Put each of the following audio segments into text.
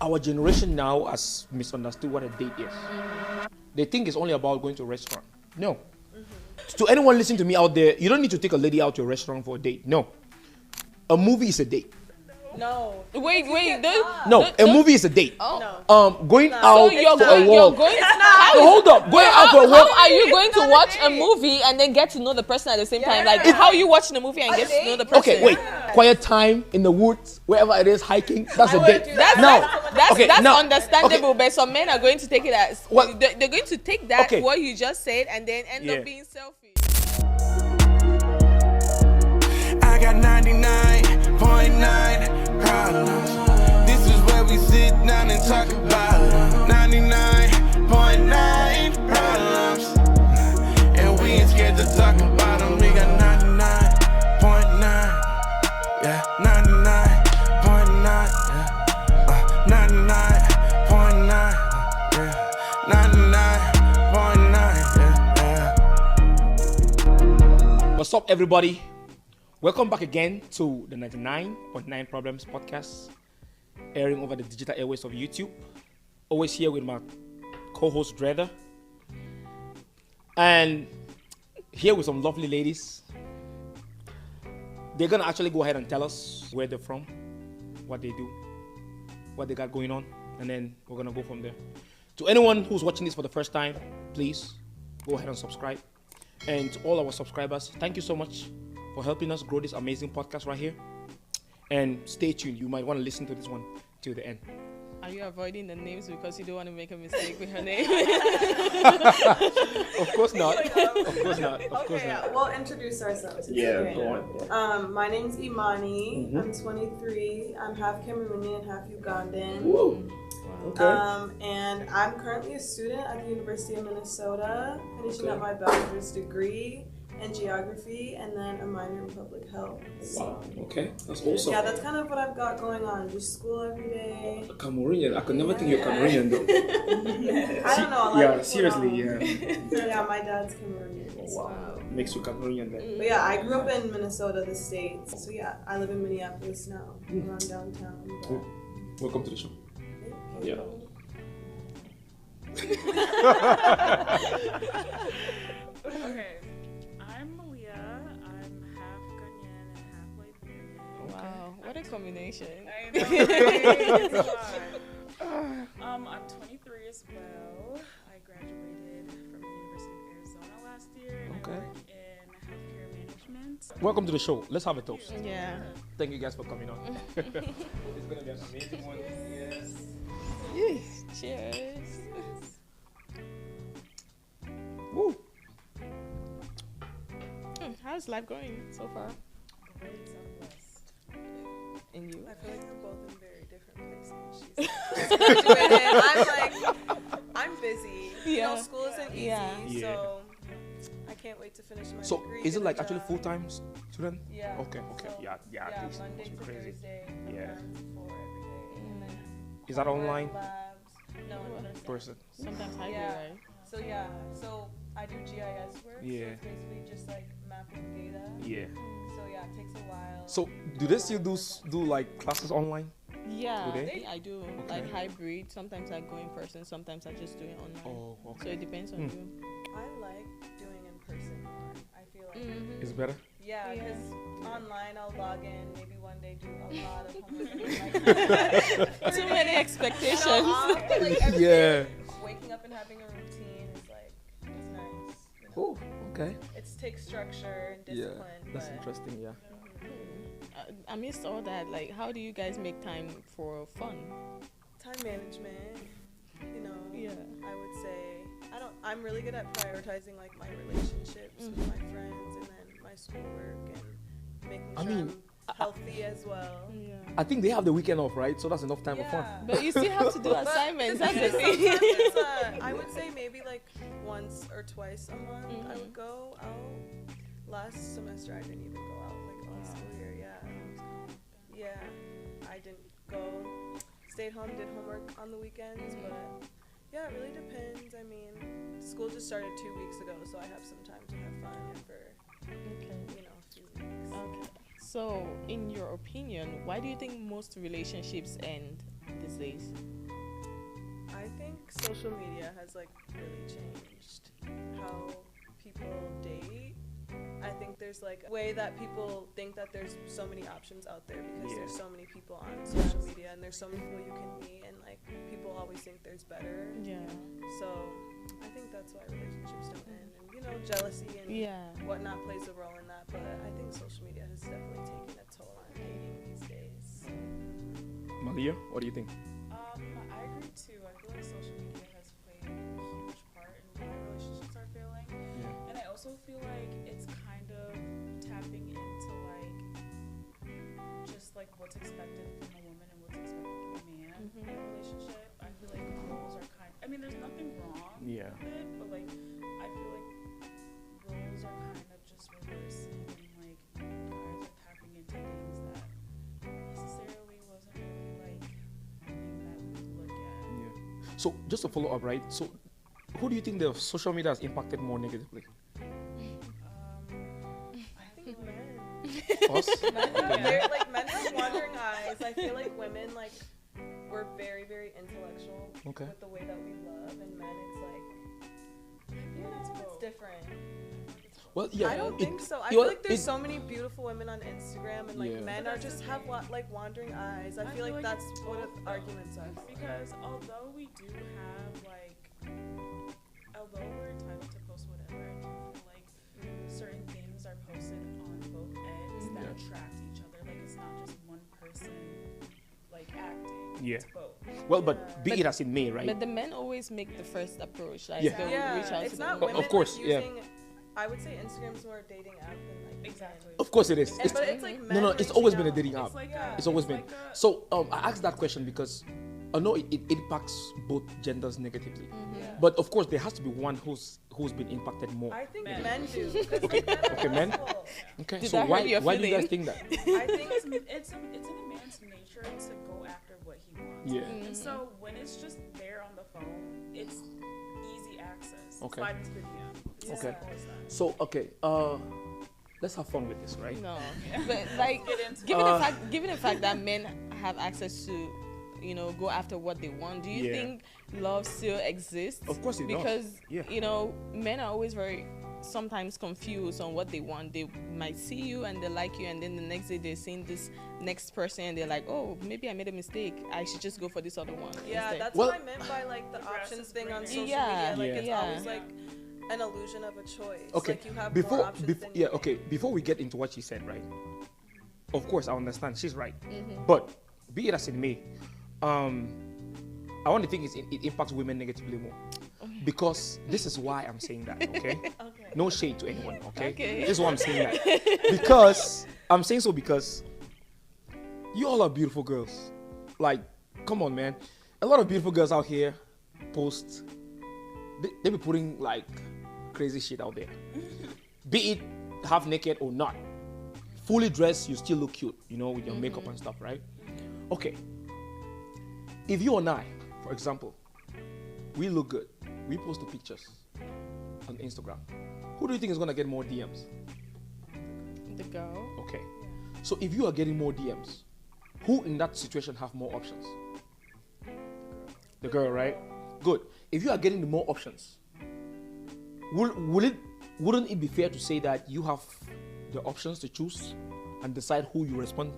our generation now has misunderstood what a date is. They think it's only about going to a restaurant. No. To anyone listening to me out there, you don't need to take a lady out to a restaurant for a date. No. A movie is a date. No. Wait. A movie is a date. Oh. No. Going out So you're for going. a walk. Hold up. Going out for a walk. How are you going to watch a movie and then get to know the person at the same time? Like, how are you watching a movie and get to know the person? Okay, wait. Quiet time in the woods, wherever it is, hiking. That's a date. That's understandable, but some men are going to take it as they're going to take that what you just said and then end up being selfish. I got 99.9 problems. This is where we sit down and talk about 99.9 problems. And we ain't scared to talk about them. We got 99.9. Yeah, 99.9. Yeah, 99.9. Yeah, 99.9. Yeah. What's up, everybody? Welcome back again to the 99.9 Problems podcast, airing over the digital airways of YouTube. Always here with my co-host Dredder, and here with some lovely ladies. They're gonna actually go ahead and tell us where they're from, what they do, what they got going on, and then we're gonna go from there. To anyone who's watching this for the first time, please go ahead and subscribe. And to all our subscribers, thank you so much for helping us grow this amazing podcast right here. And stay tuned. You might want to listen to this one till the end. Are you avoiding the names because you don't want to make a mistake with her name? Of course not. Of course not. Of course not. We'll introduce ourselves. Go on. My name's Imani. I'm 23. I'm half Cameroonian, half Ugandan. Whoa. Okay. And I'm currently a student at the University of Minnesota, finishing up my bachelor's degree in geography and then a minor in public health. Wow. Okay. That's awesome. Yeah, that's kind of what I've got going on. Just school every day. Cameroonian. I could never think you're Cameroonian though. I don't know. Yeah, seriously, yeah. Yeah, my dad's Cameroonian. Wow. Makes you Cameroonian then. But yeah, I grew up in Minnesota, the States. So yeah, I live in Minneapolis now, around downtown. Cool. Welcome to the show. Yeah. Okay, I'm Malia. I'm half Ghanaian and half Liberian. Wow, what a combination. I know, right? It's a lot. I'm 23 as well. I graduated from the University of Arizona last year, and I work in healthcare management. Welcome to the show. Let's have a toast. Yeah. Thank you guys for coming on. It's gonna be an amazing one. Yes. Cheers. Woo. How's life going so far? Great, I'm blessed. And you? I feel like we're both in very different places. She's graduated. I'm busy. You know, school isn't easy, so I can't wait to finish my degree. So is it like actually full-time student? Yeah. Okay. So, Yeah, at least. Monday to Must be crazy. Thursday, Yeah. 9 to 4 every day. And then Is that online? labs. No, in person. Person. Sometimes hybrid, Yeah. right? So I do GIS work. Yeah. So it's basically just like mapping data. Yeah. So yeah, it takes a while. So do they still do like classes online? Yeah, Do they? I do. Okay. Like hybrid. Sometimes I go in person. Sometimes I just do it online. Oh, So okay. it depends on you. I like doing in person more. I feel like Is it better? yeah, because online I'll log in, maybe one day do a lot of homework. And Too many expectations. like every day, waking up and having a routine is like it's nice. You know? Oh, okay. It takes structure and discipline. That's but interesting. Yeah. Amidst all that, like, how do you guys make time for fun? time management, you know. Yeah. I would say I'm really good at prioritizing like my relationships with my friends and then my schoolwork and making sure I'm healthy as well. Yeah. I think they have the weekend off, right? So that's enough time for fun. But you still have to do assignments. That's the Sometimes thing. I would say maybe like once or twice a month I would go out. Last semester I didn't even go out like all school year. Yeah, I didn't go. Stayed home, did homework on the weekends, but yeah, it really depends. I mean, school just started 2 weeks ago, so I have some time to have fun for a few weeks. Okay. So, in your opinion, why do you think most relationships end these days? social media has like really changed how people date. I think there's like a way that people think that there's so many options out there because there's so many people on social media and there's so many people you can meet and like people always think there's better. Yeah. So I think that's why relationships don't end, and you know, jealousy and whatnot plays a role in that. But I think social media has definitely taken a toll on dating these days. Malia, what do you think? I agree too. I feel like social media has played a huge part in why relationships are failing. Yeah. And I also feel like it's kind of tapping into like just like what's expected from a woman and what's expected from a man in a relationship. I feel like roles are I mean, there's nothing wrong with it, but like I feel like roles are kind of just reversing and like guys are tapping into things that necessarily wasn't really like thing that we look at. Yeah. So just to follow up, right? So who do you think the social media has impacted more negatively? I think men. Us? Men have wandering eyes. I feel like women like we're very, very intellectual with the way that we love, and men it's like, you know, it's different. Well, yeah. I don't think so. I feel like there's so many beautiful women on Instagram, and like men are just have like wandering eyes. I feel like that's what arguments are. Because although we do have like, although we're entitled to post whatever, I do feel like certain things are posted on both ends that attract each other. Like it's not just one person like acting. It's both. Well, but be it as it may, right? But the men always make the first approach. Like Yeah. they'll reach out It's to not the women. Of course, like, using, I would say Instagram's more a dating app than like Exactly. Of course it is. but it's like men No, it's always been a reaching dating out. app. Like It's always been. So I asked that question because I know it impacts both genders negatively. But of course, there has to be one who's been impacted more. I think men do. Okay, men. Okay, Did so that hurt your why do you guys feeling? think that? I think it's in a man's nature to go after what he wants. Yeah. And so when it's just there on the phone, it's easy access. Okay. Slide into the DM. It's Okay. simple as that. So let's have fun with this, right? No, but like given the fact that men have access to, you know, go after what they want, do you think love still exists? Of course it does. Because Yeah. you know, men are always very sometimes confused on what they want. They might see you and they like you, and then the next day they're seeing this next person and they're like, oh, maybe I made a mistake. I should just go for this other one. Yeah, instead. that's what I meant by like the options thing on social media. Like it's always like an illusion of a choice. Okay. Like you have more options than you think. Okay. Before we get into what she said, right? Of course, I understand she's right, but be it as it may, I want to think it impacts women negatively more. Because this is why I'm saying that, okay? No shade to anyone, okay? This is why I'm saying that. Because I'm saying so because you all are beautiful girls. Like, come on, man. A lot of beautiful girls out here post. They be putting like crazy shit out there. Be it half naked or not. Fully dressed, you still look cute, you know, with your makeup and stuff, right? Okay. If you and I, for example, we look good, we post the pictures on Instagram, who do you think is gonna get more DMs? The girl. Okay. So if you are getting more DMs, who in that situation have more options? The girl, right? Good. If you are getting the more options, wouldn't it be fair to say that you have the options to choose and decide who you respond,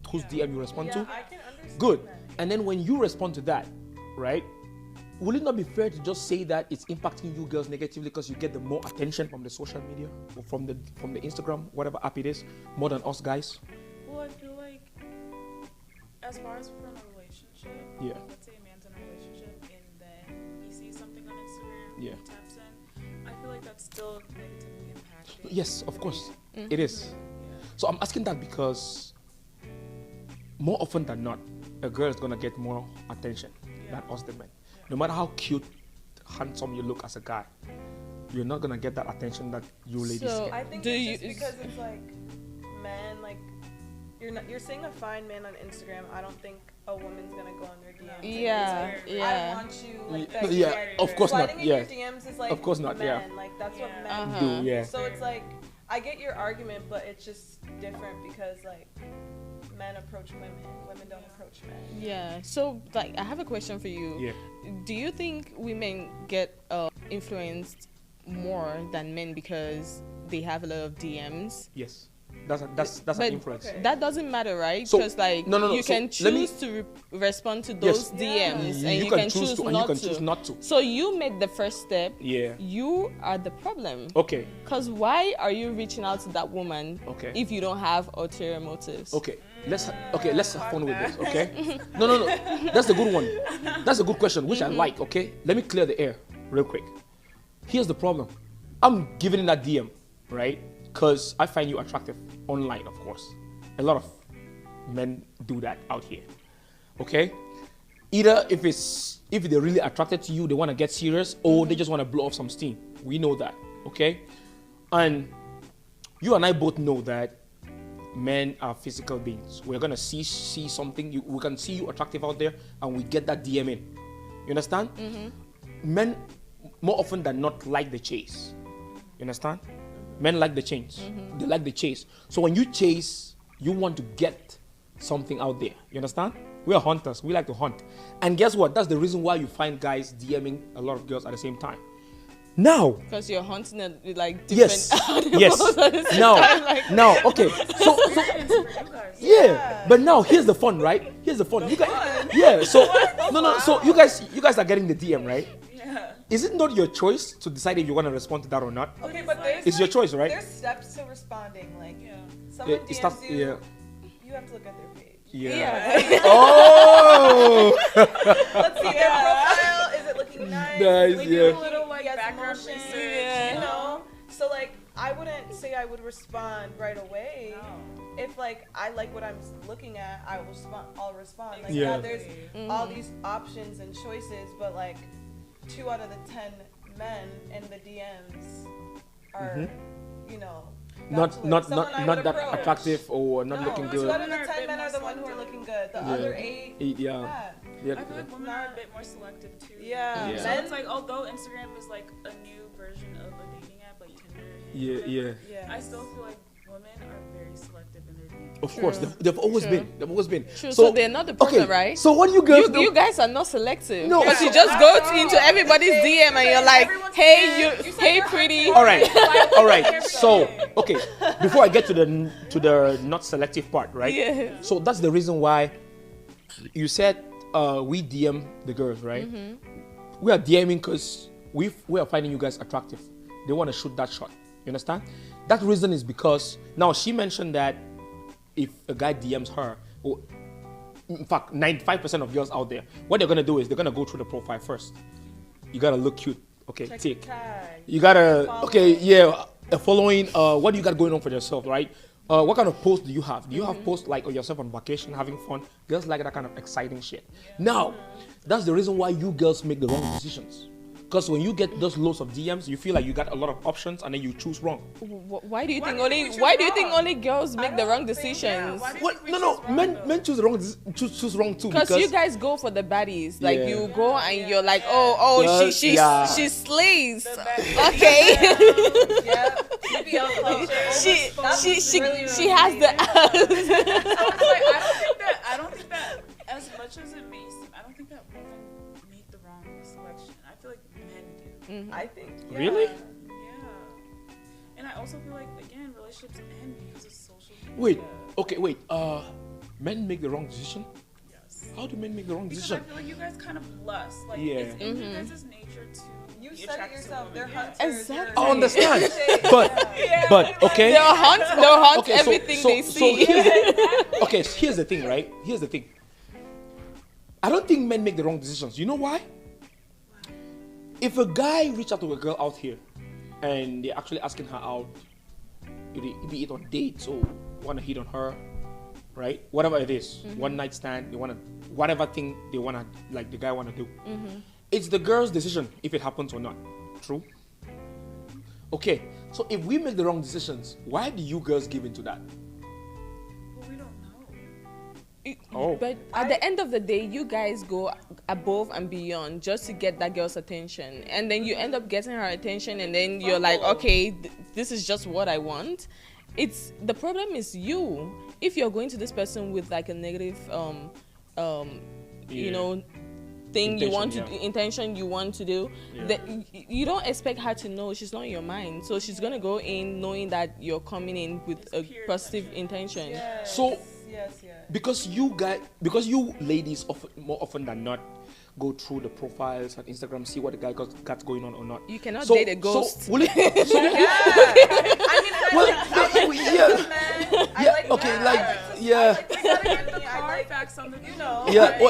whose DM you respond to? I can understand Good. that. And then when you respond to that, right? Will it not be fair to just say that it's impacting you girls negatively because you get the more attention from the social media or from the Instagram, whatever app it is, more than us guys? Well, I feel like as far as from a relationship, like, let's say a man's in a relationship and then he sees something on Instagram, he taps in, I feel like that's still negatively impacting. Yes, of course. It is. So I'm asking that because more often than not, a girl is going to get more attention than us the men. No matter how cute, handsome you look as a guy, you're not going to get that attention that you ladies get. I think it's just because it's like men, like you're seeing a fine man on Instagram. I don't think a woman's gonna go on their DMs. I want you, like of course not. Sliding in your DMs is like, of course not. Men. Like that's what men do. Yeah. So it's like I get your argument, but it's just different because like men approach women. Women don't approach men. Yeah. So, like, I have a question for you. Yeah. Do you think women get influenced more than men because they have a lot of DMs? Yes. That's But an influence. okay. that doesn't matter, right? So- Because like no. you So can let me- choose to respond to those DMs, and you can choose and you not can to. choose not to. So you made the first step. Yeah. You are the problem. Okay. Because why are you reaching out to that woman Okay. if you don't have ulterior motives? Okay. Let's have fun with this. Okay. No. That's a good one. That's a good question, which I like. Okay. Let me clear the air real quick. Here's the problem. I'm giving in that DM, right? Because I find you attractive online, of course. A lot of men do that out here. Okay? Either if they're really attracted to you, they want to get serious, or they just want to blow off some steam. We know that. Okay? And you and I both know that men are physical beings. We're gonna see something. We can see you attractive out there, and we get that DM in. You understand? Men more often than not like the chase. You understand? Men like the chase. They like the chase. So when you chase, you want to get something out there. You understand? We are hunters. We like to hunt. And guess what? That's the reason why you find guys DMing a lot of girls at the same time. Now, Because you're hunting like different yes, animals at the same now, time, like- now, okay. So Experience for you guys. yeah, but now here's the fun, right? Here's the fun. You guys, yeah. So no. So you guys are getting the DM, right? Yeah. Is it not your choice to decide if you want to respond to that or not? Okay, but there's It's your choice, right? There's steps to responding. Like, Yeah. someone It DMs starts- you, yeah. you have to look at their page. Yeah. Oh. Let's see their profile. Is it looking nice? Nice, Maybe yeah. a little like Yes, background emotion, research, yeah. you know? So like, I wouldn't say I would respond right away. No. If like I like what I'm looking at, I'll respond. Like Yeah. there's all these options and choices, but like 2 out of the 10 men in the DMs are, you know, not bachelors. Someone I would that approach. attractive or not No, looking 2 out good. of the Women are a 10 bit men more are the ones who are selective. looking good. The Yeah. other 8, Yeah. bad. Yeah. I feel like women are a bit more selective too. Yeah. Yeah. So Men- it's like, although Instagram is like a new version of a dating app, like Tinder. Yeah, yeah. Yeah. I still feel like women are very selective in their dating. Of course, they've always True. been. They've always been. True. So they're not the problem, okay, right? So what you girls do? You guys are not selective. No, because yeah. you just go into everybody's DM and you're like, Everyone's hey, DM. you, hey, pretty. All right. So, okay, before I get to the not selective part, right? Yeah. So that's the reason why you said we DM the girls, right? We are DMing because we are finding you guys attractive. They want to shoot that shot. You understand? That reason is because now she mentioned that if a guy DMs her, or in fact 95% of girls out there, what they're gonna do is they're gonna go through the profile first. You gotta look cute. Okay, Check tick. the tag. You gotta Follow. okay, yeah. Following. What do you got going on for yourself, right? What kind of posts do you have? Do you have posts like of yourself on vacation, having fun? Girls like that kind of exciting shit. Now, that's the reason why you girls make the wrong decisions. Because when you get those loads of DMs, you feel like you got a lot of options, and then you choose wrong. Why do you think do only? we choose Why do you think wrong? only girls make the wrong decisions? why do you What? think we No, choose wrong, men though? men choose wrong choose wrong too. Because you guys go for the baddies, like Yeah. you go and you're like, oh, Yeah, she yeah. slays. bad- Okay, Yeah. BBL culture. she has the abs. So it's like, I don't think that as much as it may seem, I don't think that women make the wrong selection. I feel like men do. I think. Yeah. Really? Yeah. And I also feel like, again, relationships end because of social media. Wait. Okay. Wait. Men make the wrong decision. Yes. How do men make the wrong Because decision? I feel like you guys kind of lust. Like, Yeah. it's in you guys' nature to You be said it attracted to yourself. They're women. hunters. Exactly. I understand, Yeah. but okay. They'll hunt Okay, so- everything so- they so see. Okay, so here's the thing, right? Here's the thing. I don't think men make the wrong decisions. You know why? If a guy reach out to a girl out here and they're actually asking her out, be it on dates or want to hit on her, right? Whatever it is, one night stand, they want to, whatever thing they want to, like the guy want to do. It's the girl's decision if it happens or not. True? Okay, so if we make the wrong decisions, why do you girls give into that? But we don't know. Oh. But at the end of the day, you guys go above and beyond just to get that girl's attention, and then you end up getting her attention, and then you're like, okay, this is just what I want. It's the problem is you. if you're going to this person with like a negative you know, thing you want to do, intention you want to do, that you don't expect her to know. She's not in your mind, so she's gonna go in knowing that you're coming in with a positive intention. Yes. So Yes. because you ladies more often than not go through the profiles on Instagram, see what the guy got going on or not. You cannot date a ghost. So will it,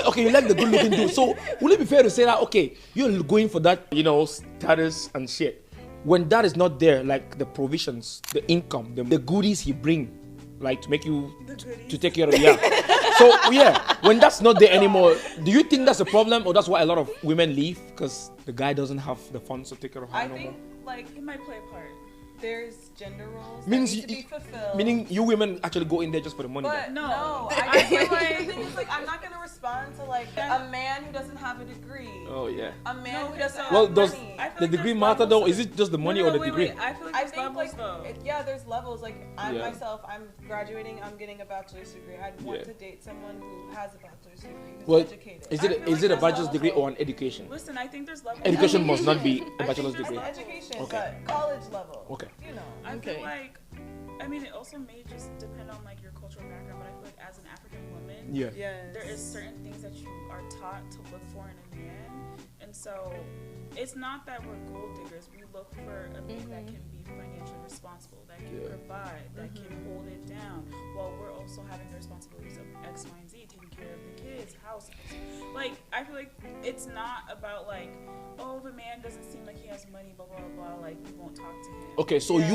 okay, you like the good looking dude. So will it be fair to say that, okay, you're going for that, you know, status and shit, when that is not there, like the provisions, the income, the goodies he bring, like to make you to take care of So when that's not there anymore, do you think that's a problem, or that's why a lot of women leave, because the guy doesn't have the funds to take care of her no more? I think like it might play a part. There's gender roles Means that need to be fulfilled. Meaning you women actually go in there just for the money. But no, I feel like the thing is, like, I'm not gonna respond to like a man who doesn't have a degree. Oh yeah. A man who doesn't have does money. the degree matter though? Is it just the money or the degree? I feel like there's levels though. There's levels. Like myself, I'm graduating. I'm getting a bachelor's degree. I'd want to date someone who has a bachelor's degree, who's educated. Is it a bachelor's degree or an education? Listen, I think there's levels. Education must not be a bachelor's degree. Education, but college level. Okay. You know. I feel like, I mean, it also may just depend on like your cultural background, but I feel like as an African woman, there is certain things that you are taught to look for in a man, and so it's not that we're gold diggers. We look for a man that can be financially responsible, that can provide, that can hold it down, while we're also having the responsibilities of X, Y, and Z, taking care of the kids, house. Like, I feel like it's not about like, oh, the man doesn't seem like he has money, blah blah blah. Like, we won't talk to him. Okay, so it's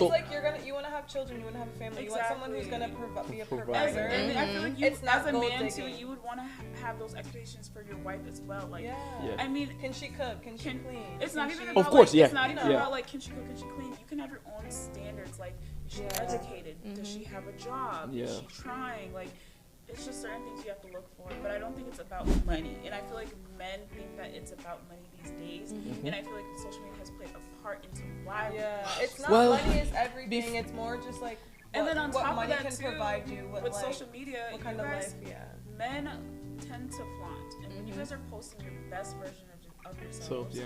like you want to have children, you want to have a family, you want someone who's gonna be a provider. And I feel like you, as a man too, you would want to have those expectations for your wife as well. Like, I mean, can she cook? Can she clean? It's not even about, of course, it's not even about like, can she cook? Can she clean? You can have your own standards. Like, is she educated? Does she have a job? Is she trying? Like, it's just certain things you have to look for. But I don't think it's about money. And I feel like men think that it's about money these days. And I feel like social media has played a part into why. It's not money is everything. It's more just like and then on top money of that can too, provide you with social media, what kind of life. Men tend to flaunt, and when you guys are posting your best version of yourselves,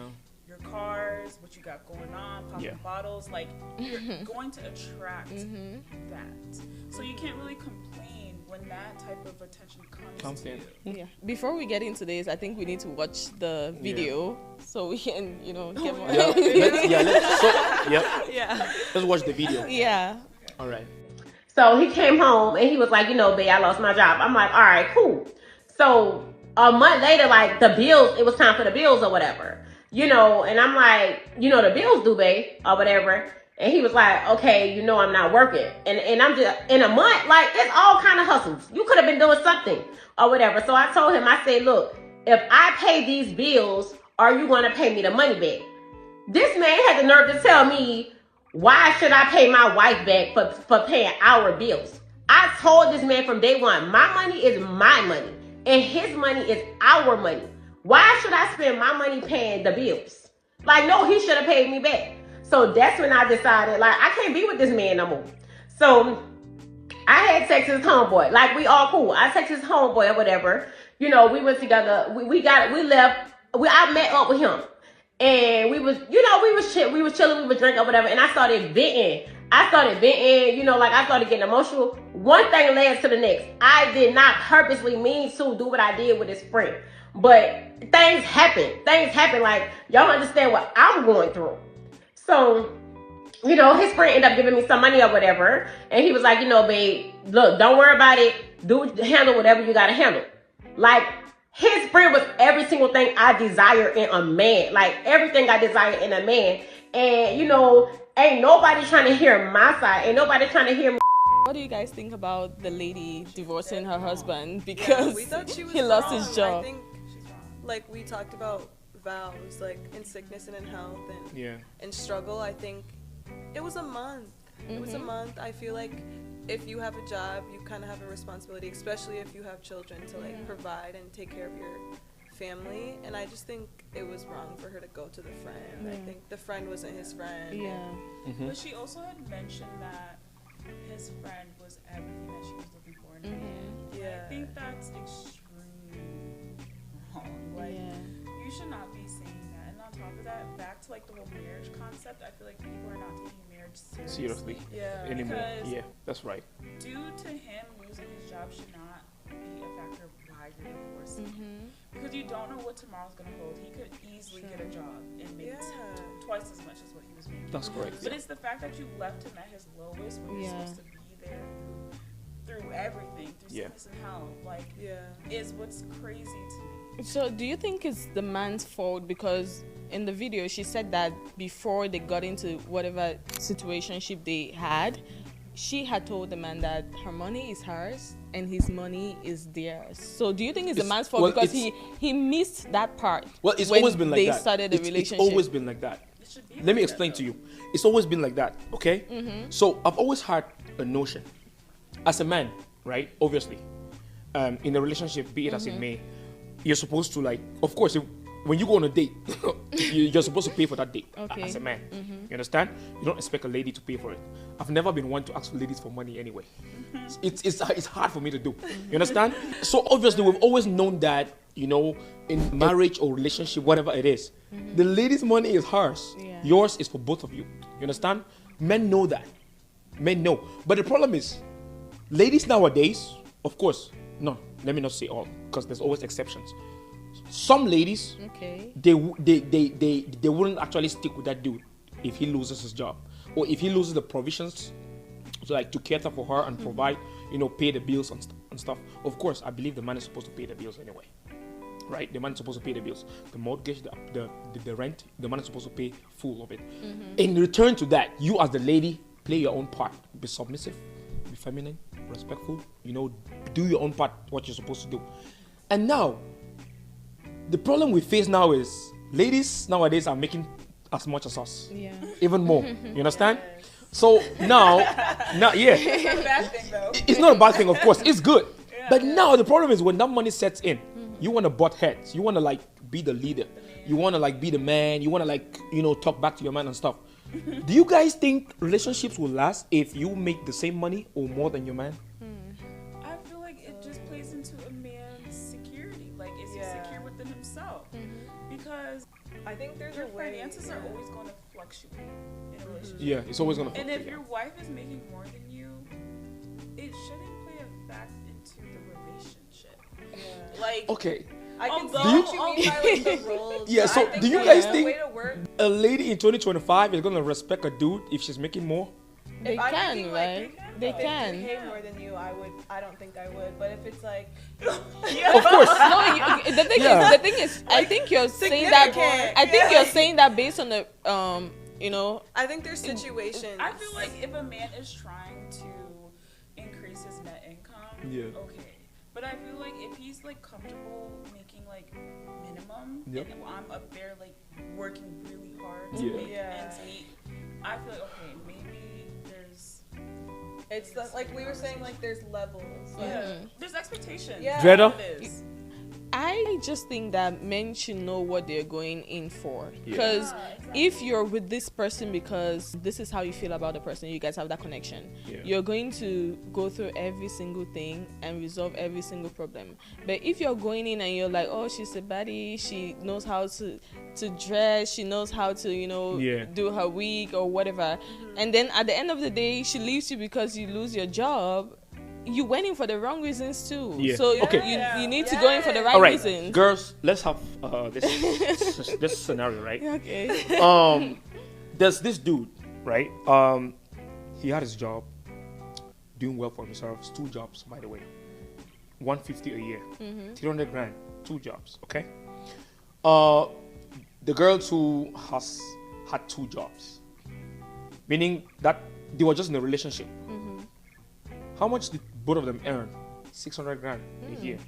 your cars, what you got going on, popping bottles, like you're going to attract that. So you can't really complain when that type of attention comes to you. Yeah. Before we get into this, I think we need to watch the video so we can, you know, get more. Let's watch the video. Yeah. All right. So he came home and he was like, you know, babe, I lost my job. I'm like, all right, cool. So a month later, like the bills, it was time for the bills or whatever, you know, and I'm like, you know, the bills due, babe, or whatever. And he was like, okay, you know, I'm not working. And I'm just, in a month, like, it's all kind of hustles. You could have been doing something or whatever. So I told him, I said, look, if I pay these bills, are you going to pay me the money back? This man had the nerve to tell me, why should I pay my wife back for paying our bills? I told this man from day one, my money is my money and his money is our money. Why should I spend my money paying the bills? Like, no, he should have paid me back. So that's when I decided, like, I can't be with this man no more. So I had sex with his homeboy. Like, we all cool. I texted his homeboy or whatever. You know, we went together. I met up with him. And we was chilling, we was drinking or whatever. And I started venting, you know, like I started getting emotional. One thing led to the next. I did not purposely mean to do what I did with his friend. But things happen. Like, y'all understand what I'm going through. So, you know, his friend ended up giving me some money or whatever. And he was like, you know, babe, look, don't worry about it. Handle whatever you got to handle. Like, his friend was every single thing I desire in a man. Like, everything I desire in a man. And, you know, ain't nobody trying to hear my side. Ain't nobody trying to hear me. What do you guys think about the lady divorcing her husband because we thought she was he lost his job? I think, like, we talked about vows, like, in sickness and in health and in struggle. I think it was a month. It was a month. I feel like if you have a job, you kind of have a responsibility, especially if you have children, to like provide and take care of your family. And I just think it was wrong for her to go to the friend. I think the friend wasn't his friend. But she also had mentioned that his friend was everything that she was Yeah. I think that's extremely wrong. Like, you should not be saying that. And on top of that, back to like the whole marriage concept, I feel like people are not taking marriage seriously. Yeah. Anymore. Because Yeah, that's right. due to him losing his job should not be a factor of why you're divorcing. Because you don't know what tomorrow's gonna hold. He could easily get a job and make twice as much as what he was making. That's correct. But it's the fact that you left him at his lowest when you're supposed to be there through everything, through sickness and health, like, is what's crazy to me. So do you think it's the man's fault? Because in the video she said that before they got into whatever situationship they had, she had told the man that her money is hers and his money is theirs. So do you think it's the man's fault because he missed that part? Well, it's when always been like they that. started the relationship. It's always been like that. Let me explain to you. It's always been like that, okay? So I've always had a notion. As a man, right, obviously, in a relationship, be it as it may, you're supposed to, like, of course, when you go on a date, you're supposed to pay for that date as a man. You understand? You don't expect a lady to pay for it. I've never been one to ask for ladies for money anyway. It's hard for me to do. You understand? So obviously, we've always known that, you know, in marriage or relationship, whatever it is, the lady's money is hers. Yours is for both of you. You understand? Men know that. Men know. But the problem is, ladies nowadays, of course, no, let me not say all, because there's always exceptions. Some ladies, they wouldn't actually stick with that dude if he loses his job, or if he loses the provisions to cater for her and provide, you know, pay the bills and stuff. Of course, I believe the man is supposed to pay the bills anyway, right? The man is supposed to pay the bills, the mortgage, the rent. The man is supposed to pay full of it. In return to that, you as the lady play your own part. Be submissive, be feminine, respectful. You know, do your own part, what you're supposed to do. And now, the problem we face now is ladies nowadays are making as much as us, even more. You understand? So now, It's not a bad thing, though. It's not a bad thing, of course. It's good. But now the problem is when that money sets in, you want to butt heads. You want to, like, be the leader. You want to, like, be the man. You want to, like, you know, talk back to your man and stuff. Do you guys think relationships will last if you make the same money or more than your man? I feel like it just plays into a man's security. Like, is he secure within himself? Because I think there's your a way. finances are always going to fluctuate in a relationship. Yeah, it's always going to And fluctuate. if your wife is making more than you, it shouldn't play a fact into the relationship. Like, Okay. I can see Although- what you mean by like the roles. Yeah, but so I think do you there's guys a think- way to work? A lady in 2025 is going to respect a dude if she's making more? They If I'm can, making, right? like, They if they can. pay more than you, I don't think I would. But if it's like, Of course. No, the thing is, I think you're saying that. significant, I think you're saying that based on the you know. I think there's situations. I feel like if a man is trying to increase his net income, okay. But I feel like if he's like comfortable making like minimum, and I'm up there like working really hard to make ends meet, I feel like okay, maybe there's. It's like we were saying, like there's levels. Like, There's expectations. Yeah. Greta? It is. I just think that men should know what they're going in for. Because exactly. if you're with this person because this is how you feel about the person, you guys have that connection, you're going to go through every single thing and resolve every single problem. But if you're going in and you're like, oh, she's a baddie, she knows how to dress, she knows how to, you know, do her wig or whatever, and then at the end of the day, she leaves you because you lose your job, you went in for the wrong reasons too. So you need to go in for the right reasons. Girls, let's have this scenario, right? Okay. There's this dude, right? He had his job, doing well for himself. 2 jobs, by the way. 150 a year, 300 grand, 2 jobs. Okay. The girl too has had 2 jobs, meaning that they were just in a relationship. How much did both of them earn? 600 grand a year.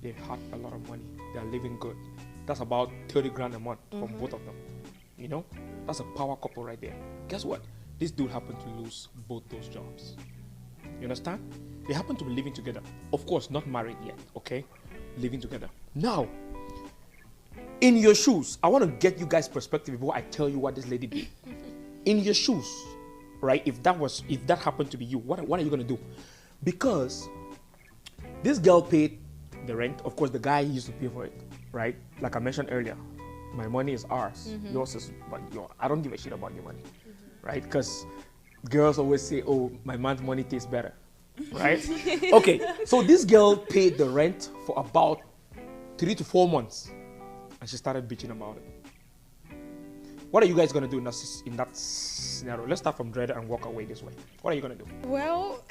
They had a lot of money. They are living good. That's about 30 grand a month from both of them. You know, that's a power couple right there. Guess what? This dude happened to lose both those jobs. You understand? They happen to be living together. Of course, not married yet, okay? Living together. Now, in your shoes, I want to get you guys' perspective before I tell you what this lady did. In your shoes, right? If that happened to be you, what are you going to do? Because This girl paid the rent. Of course, the guy used to pay for it, right? Like I mentioned earlier, my money is ours. Yours is, but I don't give a shit about your money, right? Because girls always say, "Oh, my man's money tastes better," right? Okay, so this girl paid the rent for about 3 to 4 months, and she started bitching about it. What are you guys gonna do in that scenario? Let's start from Dread and walk away this way. What are you gonna do? Well,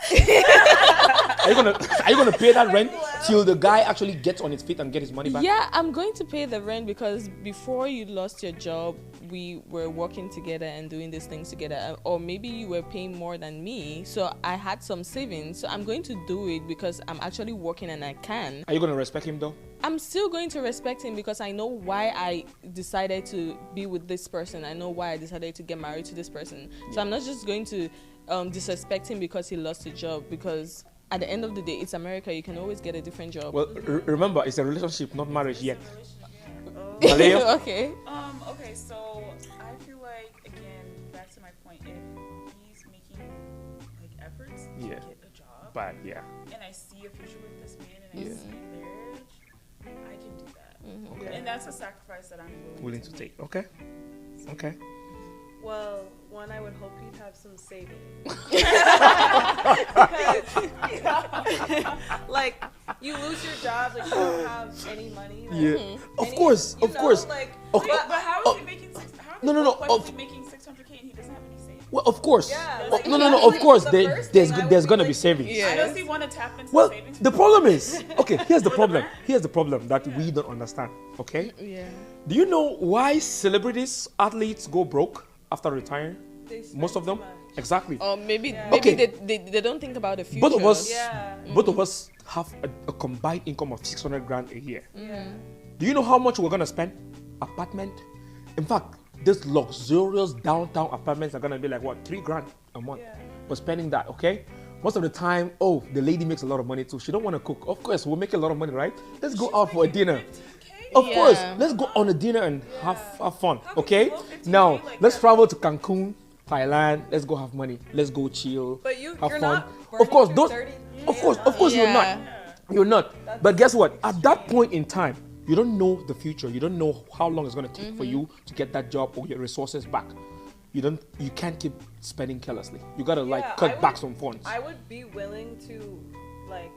Are you gonna pay that rent till the guy actually gets on his feet and get his money back? yeah, I'm going to pay the rent because before you lost your job, we were working together and doing these things together. Or maybe you were paying more than me, so I had some savings. So I'm going to do it because I'm actually working and I can. Are you gonna respect him though? I'm still going to respect him because I know why I decided to be with this person. I know why I decided to get married to this person. So I'm not just going to disrespect him because he lost a job, because at the end of the day, it's America. You can always get a different job. Well, remember, it's a relationship, not marriage yet. Okay. Okay, so I feel like, again, back to my point, if he's making like efforts to Yeah. get a job, But yeah. and I see a future with this man and I Yeah. see marriage, I can do that. Okay. And that's a sacrifice that I'm Willing to take. Okay. Okay. Well, one, I would hope he'd have some savings. Like, you lose your job, like, you don't have any money. Like, Yeah. Of any- course. you Of know, course. Like, Okay. But how is he making making 600K and he doesn't have any savings? Well, of course. Yeah, Oh, like, no. that's Of like course, the there, first there's thing I there's would gonna be be like, savings. Yeah. How does he want to tap into Well, the savings? the problem is, okay, here's the problem. Here's the problem that we don't understand. Okay. Yeah. Do you know why celebrities, athletes go broke after retiring? they spend Most of too them. much. Exactly. Or maybe Yeah. maybe Okay. they don't think about the future. Both of us. Yeah. Both of us have a combined income of 600 grand a year. Yeah. Do you know how much we're gonna spend? Apartment. In fact, these luxurious downtown apartments are gonna be like what, 3 grand a month. Yeah. We're spending that, okay? Most of the time, oh, the lady makes a lot of money too. She don't want to cook. Of course, we'll make a lot of money, right? Let's go out for a dinner. 15K? Of course, Yeah. let's go on a dinner and have fun, How can okay? you go 15K Now, like let's that? travel to Cancun, Thailand. Let's go have money. Let's go chill. But you're have fun. not Of course, burning those. through 30K Of course, you're not. Yeah. You're not. But guess what? At that point in time, you don't know the future. You don't know how long it's going to take for you to get that job or your resources back. You can't keep spending carelessly. You got to Yeah, like cut I back would- some funds. I would be willing to, like,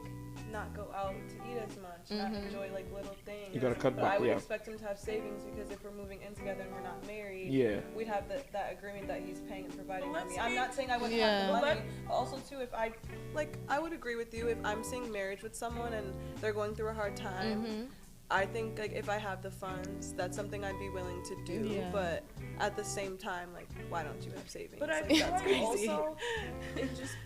not go out to eat as much, not enjoy, like, little things. You gotta cut but back, I would yeah. expect him to have savings because if we're moving in together and we're not married, Yeah. we'd have that agreement that he's paying and providing But for me. let's I'm not saying I wouldn't Yeah. have the But money, but also, too, if I would agree with you if I'm seeing marriage with someone and they're going through a hard time. I think, like, if I have the funds, that's something I'd be willing to do. Yeah. But at the same time, like, why don't you have savings? But I Like, feel that's like crazy. also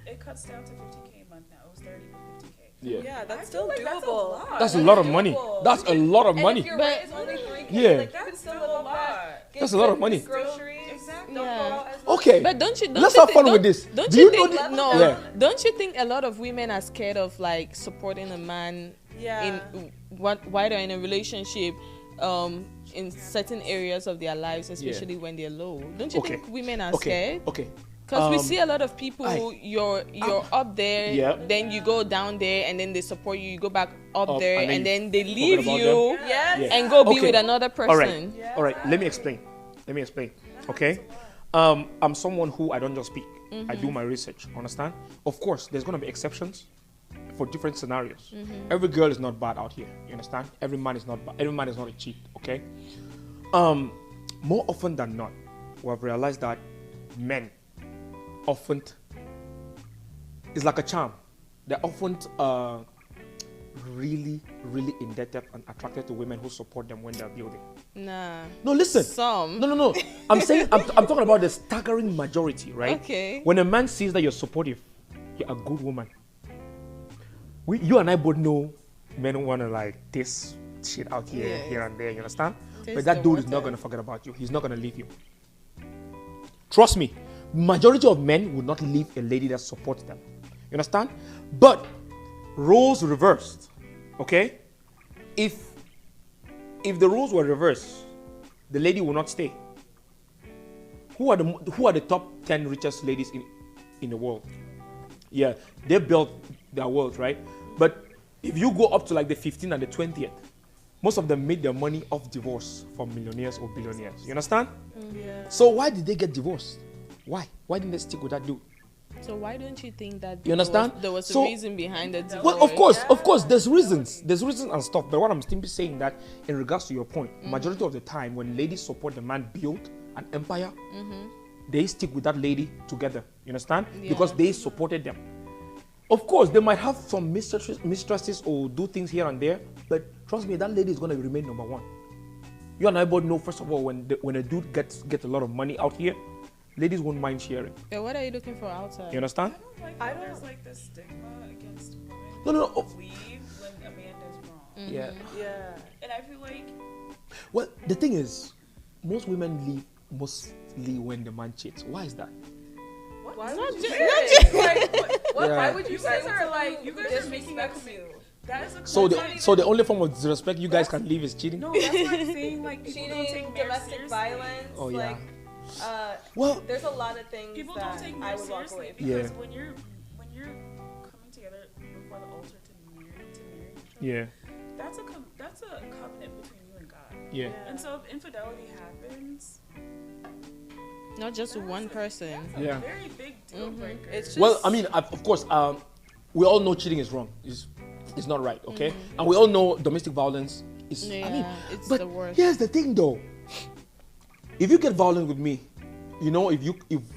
it cuts down to 15K a month now. It was 30 to 15K. Yeah, that's I still feel like doable. that's a lot. That's a lot of money. doable. That's a lot of And money. if your But- rent is only 3K, Yeah. like, you can That's still still live a off that. lot. Get That's a lot of good money. Groceries. Exactly. Don't Yeah. go out as much. Okay. But don't you? Let's have fun with this. Don't Do you you think? know the- No. Yeah. Don't you think a lot of women are scared of like supporting a man Yeah. in while they're in a relationship, in certain areas of their lives, especially when they're low? Don't you Okay. think women are Okay. scared? Okay. Because we see a lot of people, Aye. you're up there, Yeah. then you go down there, and then they support you. You go back up Up, there, and and then then they forget leave about you them. Yes. Yeah. and go be Okay. with another person. All right. Yeah. All right. Let me explain. Okay. I'm someone who I don't just speak. I do my research. Understand? Of course, there's gonna be exceptions for different scenarios. Every girl is not bad out here. You understand? Every man is not bad. Every man is not a cheat. Okay. More often than not, we have realized that men often it's like a charm. They're often really, really indebted and attracted to women who support them when they're building. Nah. No, listen. Some. No. I'm saying I'm talking about the staggering majority, right? Okay. When a man sees that you're supportive, you're a good woman. You and I both know men want to like taste shit out here, Yeah. here and there. You understand? Taste But that the dude is not water. gonna forget about you. He's not gonna leave you. Trust me. Majority of men would not leave a lady that supports them. You understand? But roles reversed. Okay? If the roles were reversed, the lady will not stay. Who are the top 10 richest ladies in the world? Yeah, they built their world, right? But if you go up to like the 15th and the 20th, most of them made their money off divorce from millionaires or billionaires. You understand? Yeah. So why did they get divorced? Why? Why didn't they stick with that dude? So why don't you think that You understand? there was So- a reason behind the divorce? Well, of course, there's reasons and stuff. But what I'm simply saying that, in regards to your point, majority of the time when ladies support the man build an empire, they stick with that lady together. You understand? Yeah. Because they supported them. Of course, they might have some mistresses or do things here and there, but trust me, that lady is going to remain number one. You and I both know, first of all, when a dude gets a lot of money out here, ladies won't mind sharing. Yeah, what are you looking for outside? You understand? I don't there's like this stigma against women No. who leave when a man does wrong. Yeah. Yeah. And I feel like Well, the thing is, most women leave mostly when the man cheats. Why is that? Why Not would you just- say it? What? Yeah. Why would you you say guys are like you guys are making a disrespects you? that is a So that's the only form of disrespect you guys can leave is cheating? no, that's like saying like people don't Cheating, take marriage domestic seriously. violence, Oh, yeah. like, Well, there's a lot of things People don't that take I marriage would walk seriously away from. because Yeah. when you're coming together before the altar to marry each other, yeah, that's a covenant between you and God. yeah. And so if infidelity happens, Not just one person. that's a Yeah. very big deal breaker. It's just, Well, I mean, of course, we all know cheating is wrong. It's not right, okay? And we all know domestic violence is. I mean, Yeah, it's but the worst. here's the thing, though. If you get violent with me, you know, if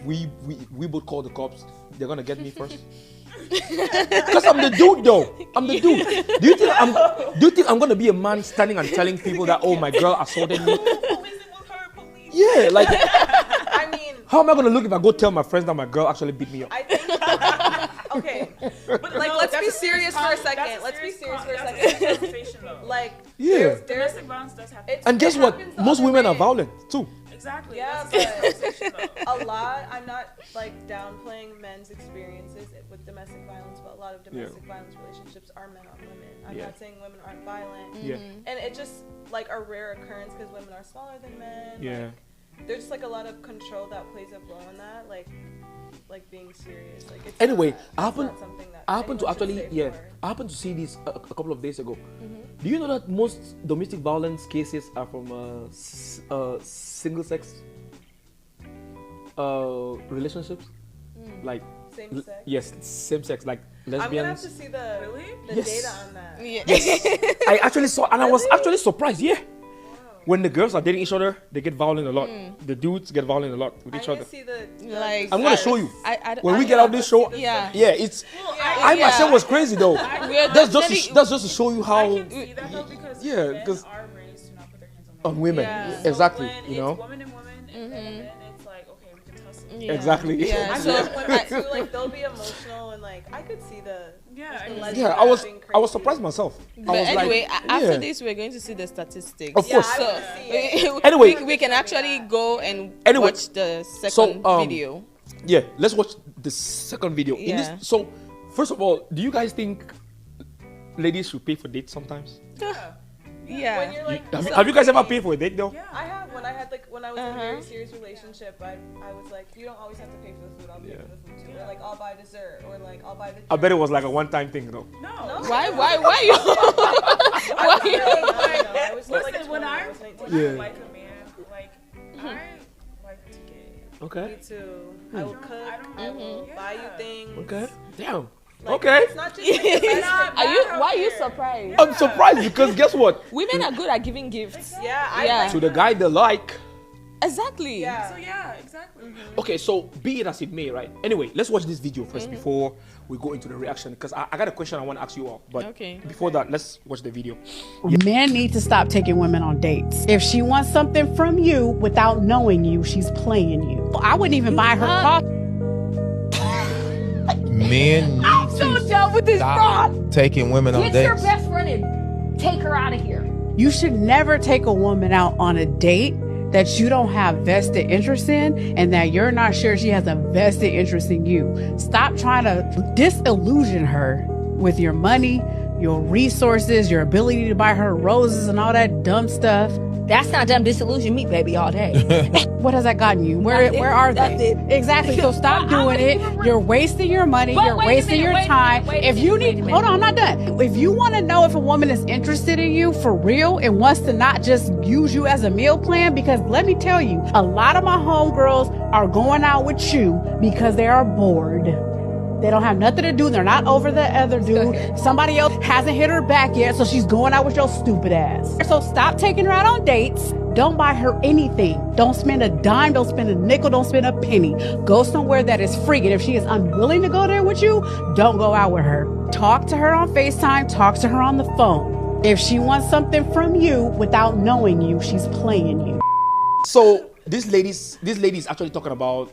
we both call the cops, they're gonna get me first. Because I'm the dude, though. I'm the dude. Do you think I'm gonna be a man standing and telling people that, oh, my girl assaulted me? Policing with her, police. Yeah, like, I mean, how am I gonna look if I go tell my friends that my girl actually beat me up? I think. Okay, But like, no, let's that's be a serious for a that's second. Let's be serious for a that's second. serious conversation, though. Like, Yeah. there's Domestic violence does happen. And guess it what? happens the Most other women are way. violent too. Exactly. Yeah, that's a serious conversation, though. a lot. I'm not like downplaying men's experiences with domestic violence, but a lot of domestic violence relationships are men on women. I'm Yeah. not saying women aren't violent, Yeah. and it just like a rare occurrence because women are smaller than men. Yeah. Like, there's just like a lot of control that plays a role in that, like being serious. Like it's Anyway, not, I it's happen- not something that I happened to anyone should actually, stay yeah, for. I happened to see this a couple of days ago. Do you know that most domestic violence cases are from single sex relationships? Like, Same sex. yes, same sex, like I'm gonna have lesbians. to see the Yes. data on that. Yeah. I actually saw, and I was actually surprised. Yeah, when the girls are dating each other, they get violent a lot. The dudes get violent a lot with I each need other. to see the Like, I'm gonna show you. I When we get out this show, Yeah. yeah, it's. I Yeah. myself was crazy though. We're That's definitely- just to show you I how can see that though because yeah, men 'cause- are raised to not put their hands on women, Yeah. So exactly. when You know, it's woman and woman, and then it's like okay, we can tussle. Yeah. exactly. Yeah. I'm So just women too, like they'll be emotional and like I could see the Yeah, I the can legend see Yeah, of I was being surprised myself. But I was anyway, like, after yeah. this, we're going to see the statistics. Of course. I So wanna see it. Anyway. we can actually go and Anyway, watch the second video. Yeah, let's watch the second video. In Yeah. this, so first of all, do you guys think ladies should pay for dates sometimes? when Yeah. you're like Have you guys ever paid for a date though? Yeah. I have when I was in a Uh-huh. very serious relationship. I was like, you don't always have to pay for the food. I'll pay for the food too. Or like I'll buy dessert. Or like I'll buy the. I bet it was like a one-time thing though. No. Why you? Why you? I was Listen, like when 20, I was 19. when Yeah. I like a man, like I like to get. Me Okay. too. I will cook. I will buy you things. Okay. Damn. Like, Okay. It's not just like the best for Are you? Back Why out are you here. surprised? I'm surprised because guess what? Women are good at giving gifts. Yeah, I Yeah. like To the guy they like. Exactly. Yeah. So yeah, exactly. Okay, so be it as it may, right? Anyway, let's watch this video first before we go into the reaction because I got a question I want to ask you all. But Okay. before that, let's watch the video. Men need to stop taking women on dates. If she wants something from you without knowing you, she's playing you. I wouldn't even buy her coffee. Men need So to done with this stop fraud. taking women on Get your dates. best friend and take her out of here. You should never take a woman out on a date that you don't have vested interest in and that you're not sure she has a vested interest in you. Stop trying to disillusion her with your money, your resources, your ability to buy her roses and all that dumb stuff. That's not them disillusion me, baby, all day. What has that gotten you? Where are they? Exactly. So stop doing it. You're wasting your money. You're wasting your time. If you need, hold on, I'm not done. If you want to know if a woman is interested in you for real and wants to not just use you as a meal plan, because let me tell you, a lot of my homegirls are going out with you because they are bored. They don't have nothing to do. They're not over the other dude. Somebody else hasn't hit her back yet, so she's going out with your stupid ass. So stop taking her out on dates. Don't buy her anything. Don't spend a dime. Don't spend a nickel. Don't spend a penny. Go somewhere that is free. And if she is unwilling to go there with you, don't go out with her. Talk to her on FaceTime. Talk to her on the phone. If she wants something from you without knowing you, she's playing you. So this lady's actually talking about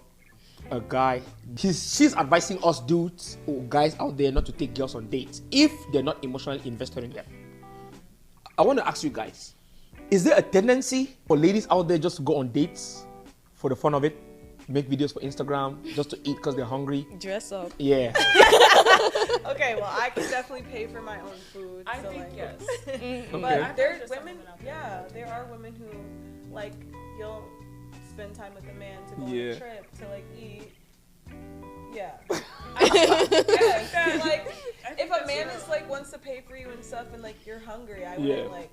a guy. She's advising us dudes or guys out there not to take girls on dates if they're not emotionally invested in them. I want to ask you guys, is there a tendency for ladies out there just to go on dates for the fun of it? Make videos for Instagram just to eat because they're hungry? Dress up. Yeah. Okay, well, I can definitely pay for my own food. I so think like, yes. But there's women, there are women who, like, you'll spend time with a man to go on a trip, to, like, eat. Yeah. Yeah, like, if a man is, like, wants to pay for you and stuff and, like, you're hungry, I wouldn't, like,